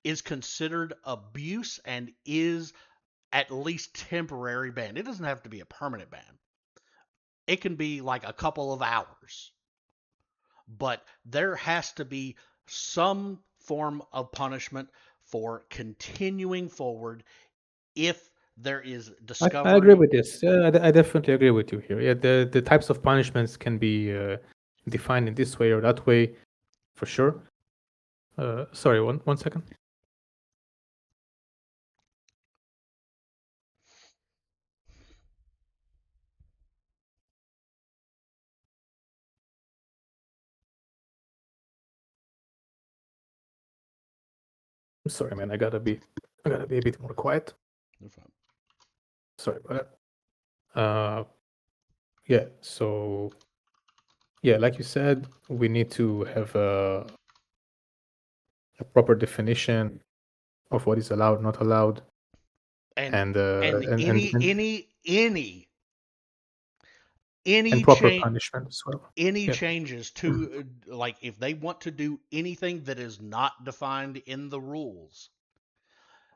is considered abuse, and is at least temporary ban. It doesn't have to be a permanent ban. It can be like a couple of hours, but there has to be some form of punishment for continuing forward if there is I agree discovery. with this. Yeah, I definitely agree with you here. Yeah, the types of punishments can be defined in this way or that way, for sure. Sorry, one second. I'm sorry, man. I gotta be a bit more quiet. Sorry about that. Yeah. So yeah, like you said, we need to have a proper definition of what is allowed, not allowed, and and and any proper change punishment as well. any Yeah. changes to like if they want to do anything that is not defined in the rules,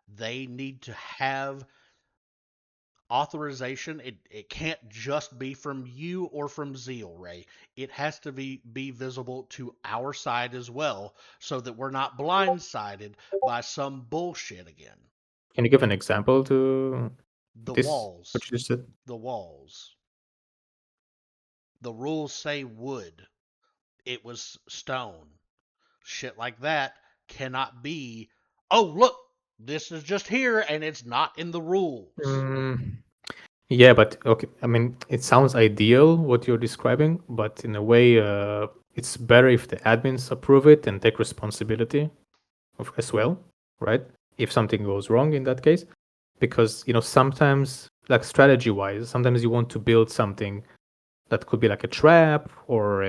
they need to have authorization. It can't just be from you or from Zeal Ray. It has to be visible to our side as well, so that we're not blindsided by some bullshit again. Can you give an example to The this? What walls, you just said? the walls. The rules say wood. It was stone. Shit like that cannot be. Oh, look, this is just here and it's not in the rules. Mm, yeah, but okay. I mean, it sounds ideal what you're describing, but in a way, it's better if the admins approve it and take responsibility as well, right? If something goes wrong in that case, because sometimes, like strategy-wise, sometimes you want to build something that could be like a trap or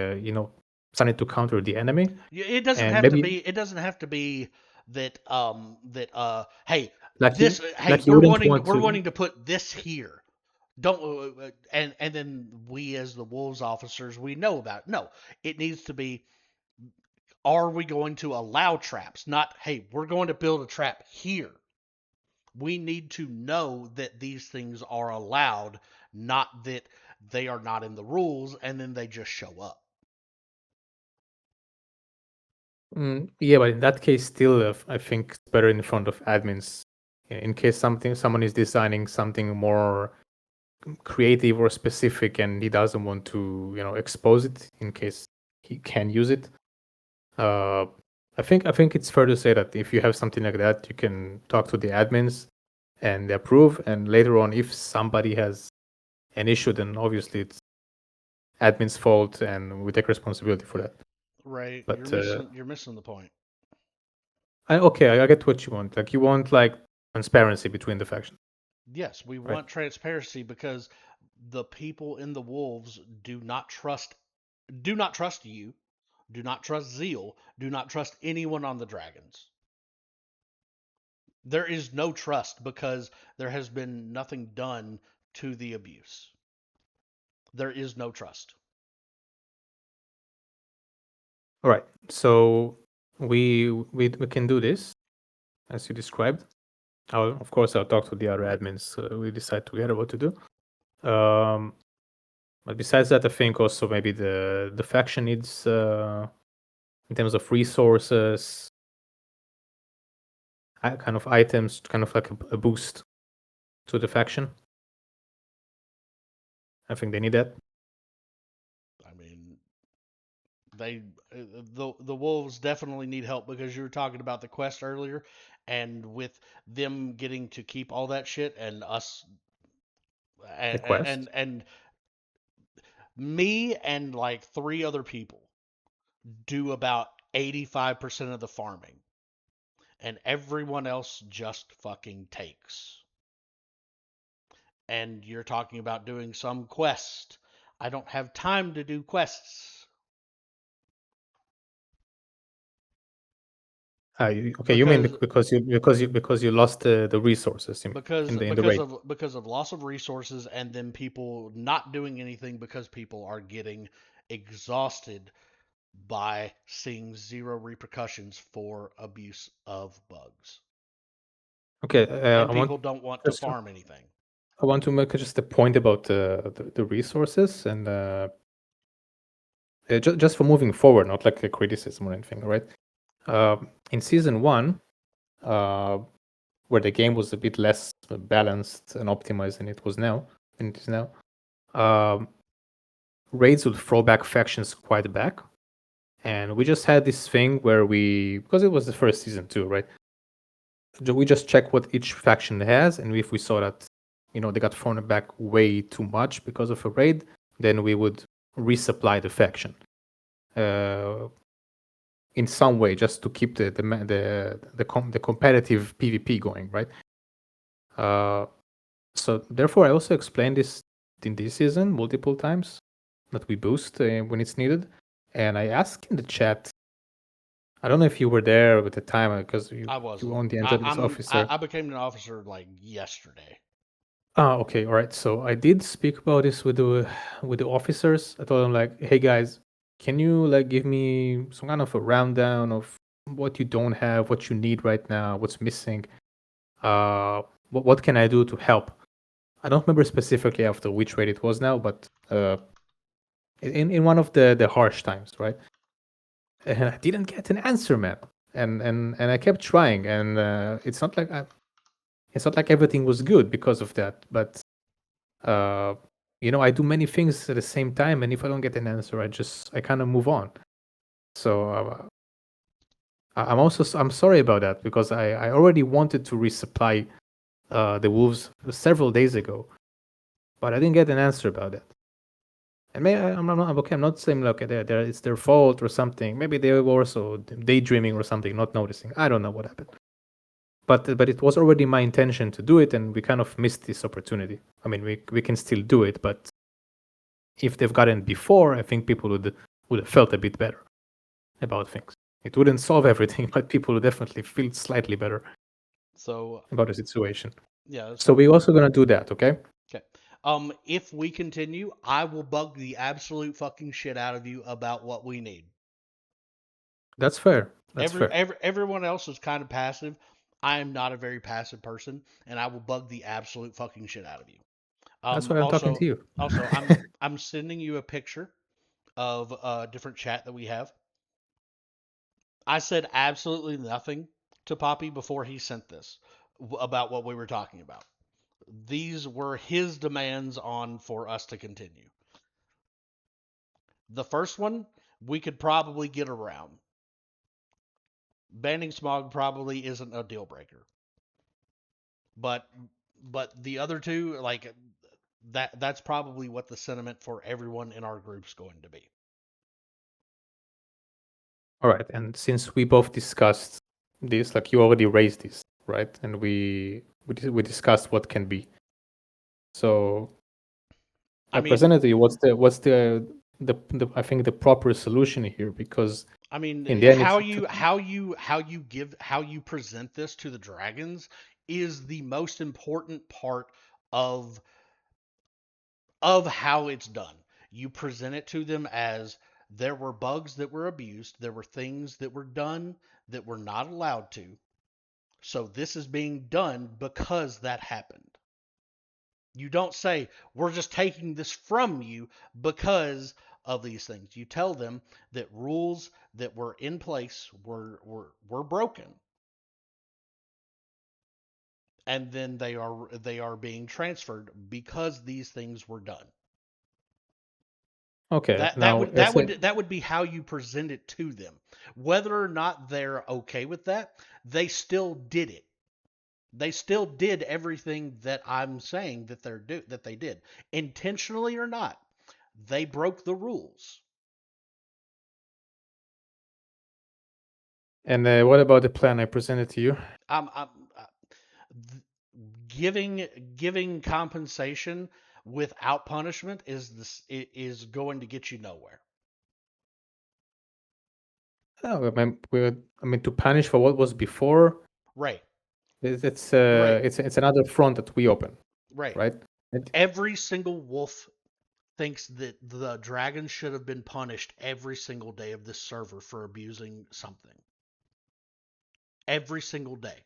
something to counter the enemy, It doesn't and have to maybe be. It doesn't have to be that. Hey, like this. you Hey, like you wouldn't want we're to. wanting to put this here. Don't. And then we as the wolves officers, we know about it. No, it needs to be. Are we going to allow traps? Not. Hey, we're going to build a trap here. We need to know that these things are allowed, not that they are not in the rules and then they just show up. Yeah, but in that case, still, I think it's better in front of admins in case someone is designing something more creative or specific, and he doesn't want to, expose it in case he can use it. Uh, I think it's fair to say that if you have something like that, you can talk to the admins and they approve. And later on, if somebody has an issue, then obviously it's admin's fault, and we take responsibility for that. Right. But You're missing the point. I get what you want. Like you want like transparency between the factions, Yes, we right? want transparency because the people in the wolves do not trust you, do not trust Zeal, do not trust anyone on the dragons. There is no trust because there has been nothing done to the abuse. There is no trust. All right. So we can do this as you described. Of course I'll talk to the other admins. We decide together what to do. But besides that, I think also maybe the faction needs in terms of resources, kind of items, kind of like a boost to the faction. I think they need that. I mean, they the wolves definitely need help because you were talking about the quest earlier, and with them getting to keep all that shit and us The quest. and me and like three other people do about 85% of the farming, and everyone else just fucking takes. And you're talking about doing some quest. I don't have time to do quests Okay, you mean because because you lost the resources you mean, because in the raid. because of loss of resources and then people not doing anything because people are getting exhausted by seeing zero repercussions for abuse of bugs. Okay, And people don't want to just farm anything. I want to make just a point about the resources and just for moving forward, not like a criticism or anything, right? In season 1, where the game was a bit less balanced and optimized than it is now, um, raids would throw back factions quite back, and we just had this thing where because it was the first season too, right? We just check what each faction has, and if we saw that they got thrown back way too much because of a raid, then we would resupply the faction in some way, just to keep the competitive PvP going, right? So therefore, I also explained this in this season multiple times that we boost when it's needed, and I asked in the chat. I don't know if you were there at the time because I you wasn't. only entered as officer. I became an officer like yesterday. Ah, okay, all right. So I did speak about this with the officers. I told them like, hey guys, can you like give me some kind of a rundown of what you don't have, what you need right now, what's missing? What can I do to help? I don't remember specifically after which raid it was now, but in one of the harsh times, right? And I didn't get an answer, man. And I kept trying, and it's not like everything was good because of that, but uh, I do many things at the same time, and if I don't get an answer, I kind of move on. So I'm sorry about that because I already wanted to resupply the wolves several days ago, but I didn't get an answer about that. And maybe I'm not saying like it's their fault or something. Maybe they were also daydreaming or something, not noticing. I don't know what happened. But it was already my intention to do it, and we kind of missed this opportunity. I mean, we can still do it, but if they've gotten it before, I think people would have felt a bit better about things. It wouldn't solve everything, but people would definitely feel slightly better So about the situation. yeah. So we're also gonna do that, okay? Okay. If we continue, I will bug the absolute fucking shit out of you about what we need. That's fair. That's fair. Everyone else is kind of passive. I am not a very passive person, and I will bug the absolute fucking shit out of you. That's why I'm talking to you. Also, I'm sending you a picture of a different chat that we have. I said absolutely nothing to Poppy before he sent this about what we were talking about. These were his demands on for us to continue. The first one we could probably get around. banning smog probably isn't a deal breaker. But the other two, like that's probably what the sentiment for everyone in our group's going to be. All right, and since we both discussed this, like you already raised this, right? And we discussed what can be. So I I mean, presented to you what's the I think the proper solution here, because in the end it's how you present this to the dragons is the most important part of how it's done. You present it to them as there were bugs that were abused, there were things that were done that were not allowed to. So this is being done because that happened. You don't say, we're just taking this from you because of these things. You tell them that rules that were in place were broken. And then they are being transferred because these things were done. okay. That that Now would let's that say, would that would be how you present it to them. Whether or not they're okay with that, they still did it. They still did everything that I'm saying that they did, intentionally or not. They broke the rules. and what about the plan I presented to you? I'm giving compensation without punishment is going to get you nowhere. Oh, I mean, to punish for what was before, Right, it's right, it's another front that we open, right. right? And- Every single wolf thinks that the dragon should have been punished every single day of this server for abusing something. Every single day.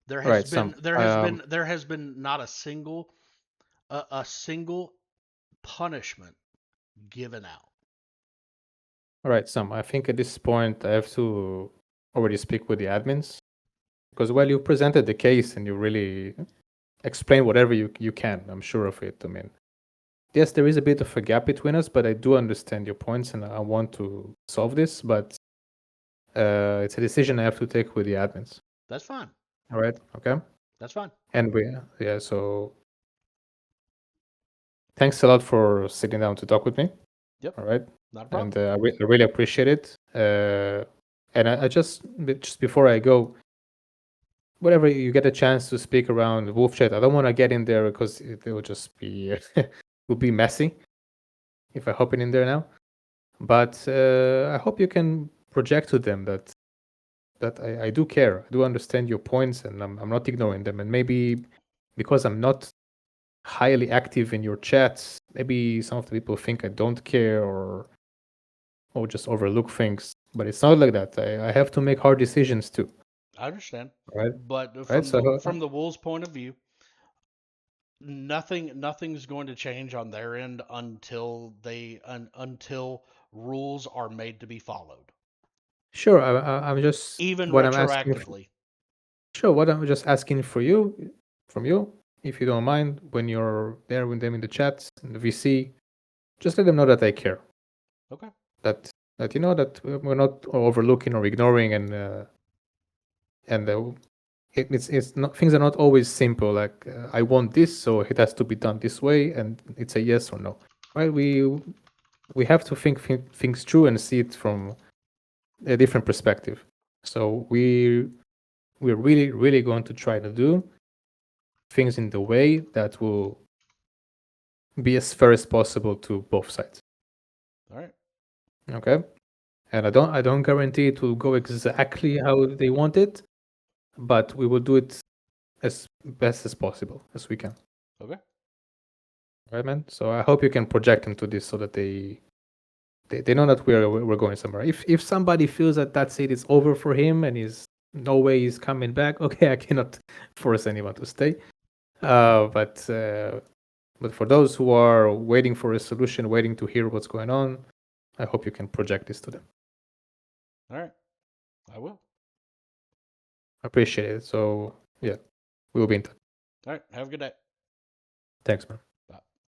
There all has right, been Sam. not a single punishment given out. All right, Sam. I think at this point I have to already speak with the admins, because well, you presented the case and you really explain whatever you can. I'm sure of it. I mean, yes, there is a bit of a gap between us, but I do understand your points and I want to solve this. But it's a decision I have to take with the admins. That's fine. All right. Okay. That's fine. And yeah. So thanks a lot for sitting down to talk with me. Yep. All right. Not a problem. And I really appreciate it. And I just before I go, whenever you get a chance to speak around Wolf Chat, I don't want to get in there because it will just be it will be messy if I hop in there now. But I hope you can project to them that I do care. I do understand your points, and I'm not ignoring them. And maybe because I'm not highly active in your chats, maybe some of the people think I don't care or just overlook things. But it's not like that. I have to make hard decisions too. I understand. Right. But Right. So from the wolves' point of view, nothing's going to change on their end until rules are made to be followed, sure. I'm just even what I'm asking. retroactively. Sure. What I'm just asking from you, if you don't mind, when you're there with them in the chat, in the VC, just let them know that I care. Okay. That you know that we're not overlooking or ignoring, and it's not, things are not always simple. Like I want this, so it has to be done this way, and it's a yes or no. Right? We have to think things through and see it from a different perspective. So we're really going to try to do things in the way that will be as fair as possible to both sides. All right. Okay? And I don't guarantee it will go exactly how they want it, but we will do it as best as possible as we can. Okay. Right, man? So I hope you can project into this so that they know that we're going somewhere. If somebody feels that that's it, it's over for him and he's no way he's coming back, okay, I cannot force anyone to stay. But for those who are waiting for a solution, waiting to hear what's going on, I hope you can project this to them. All right. I will. Appreciate it. So yeah, we will be in touch. All right. Have a good day. Thanks, man.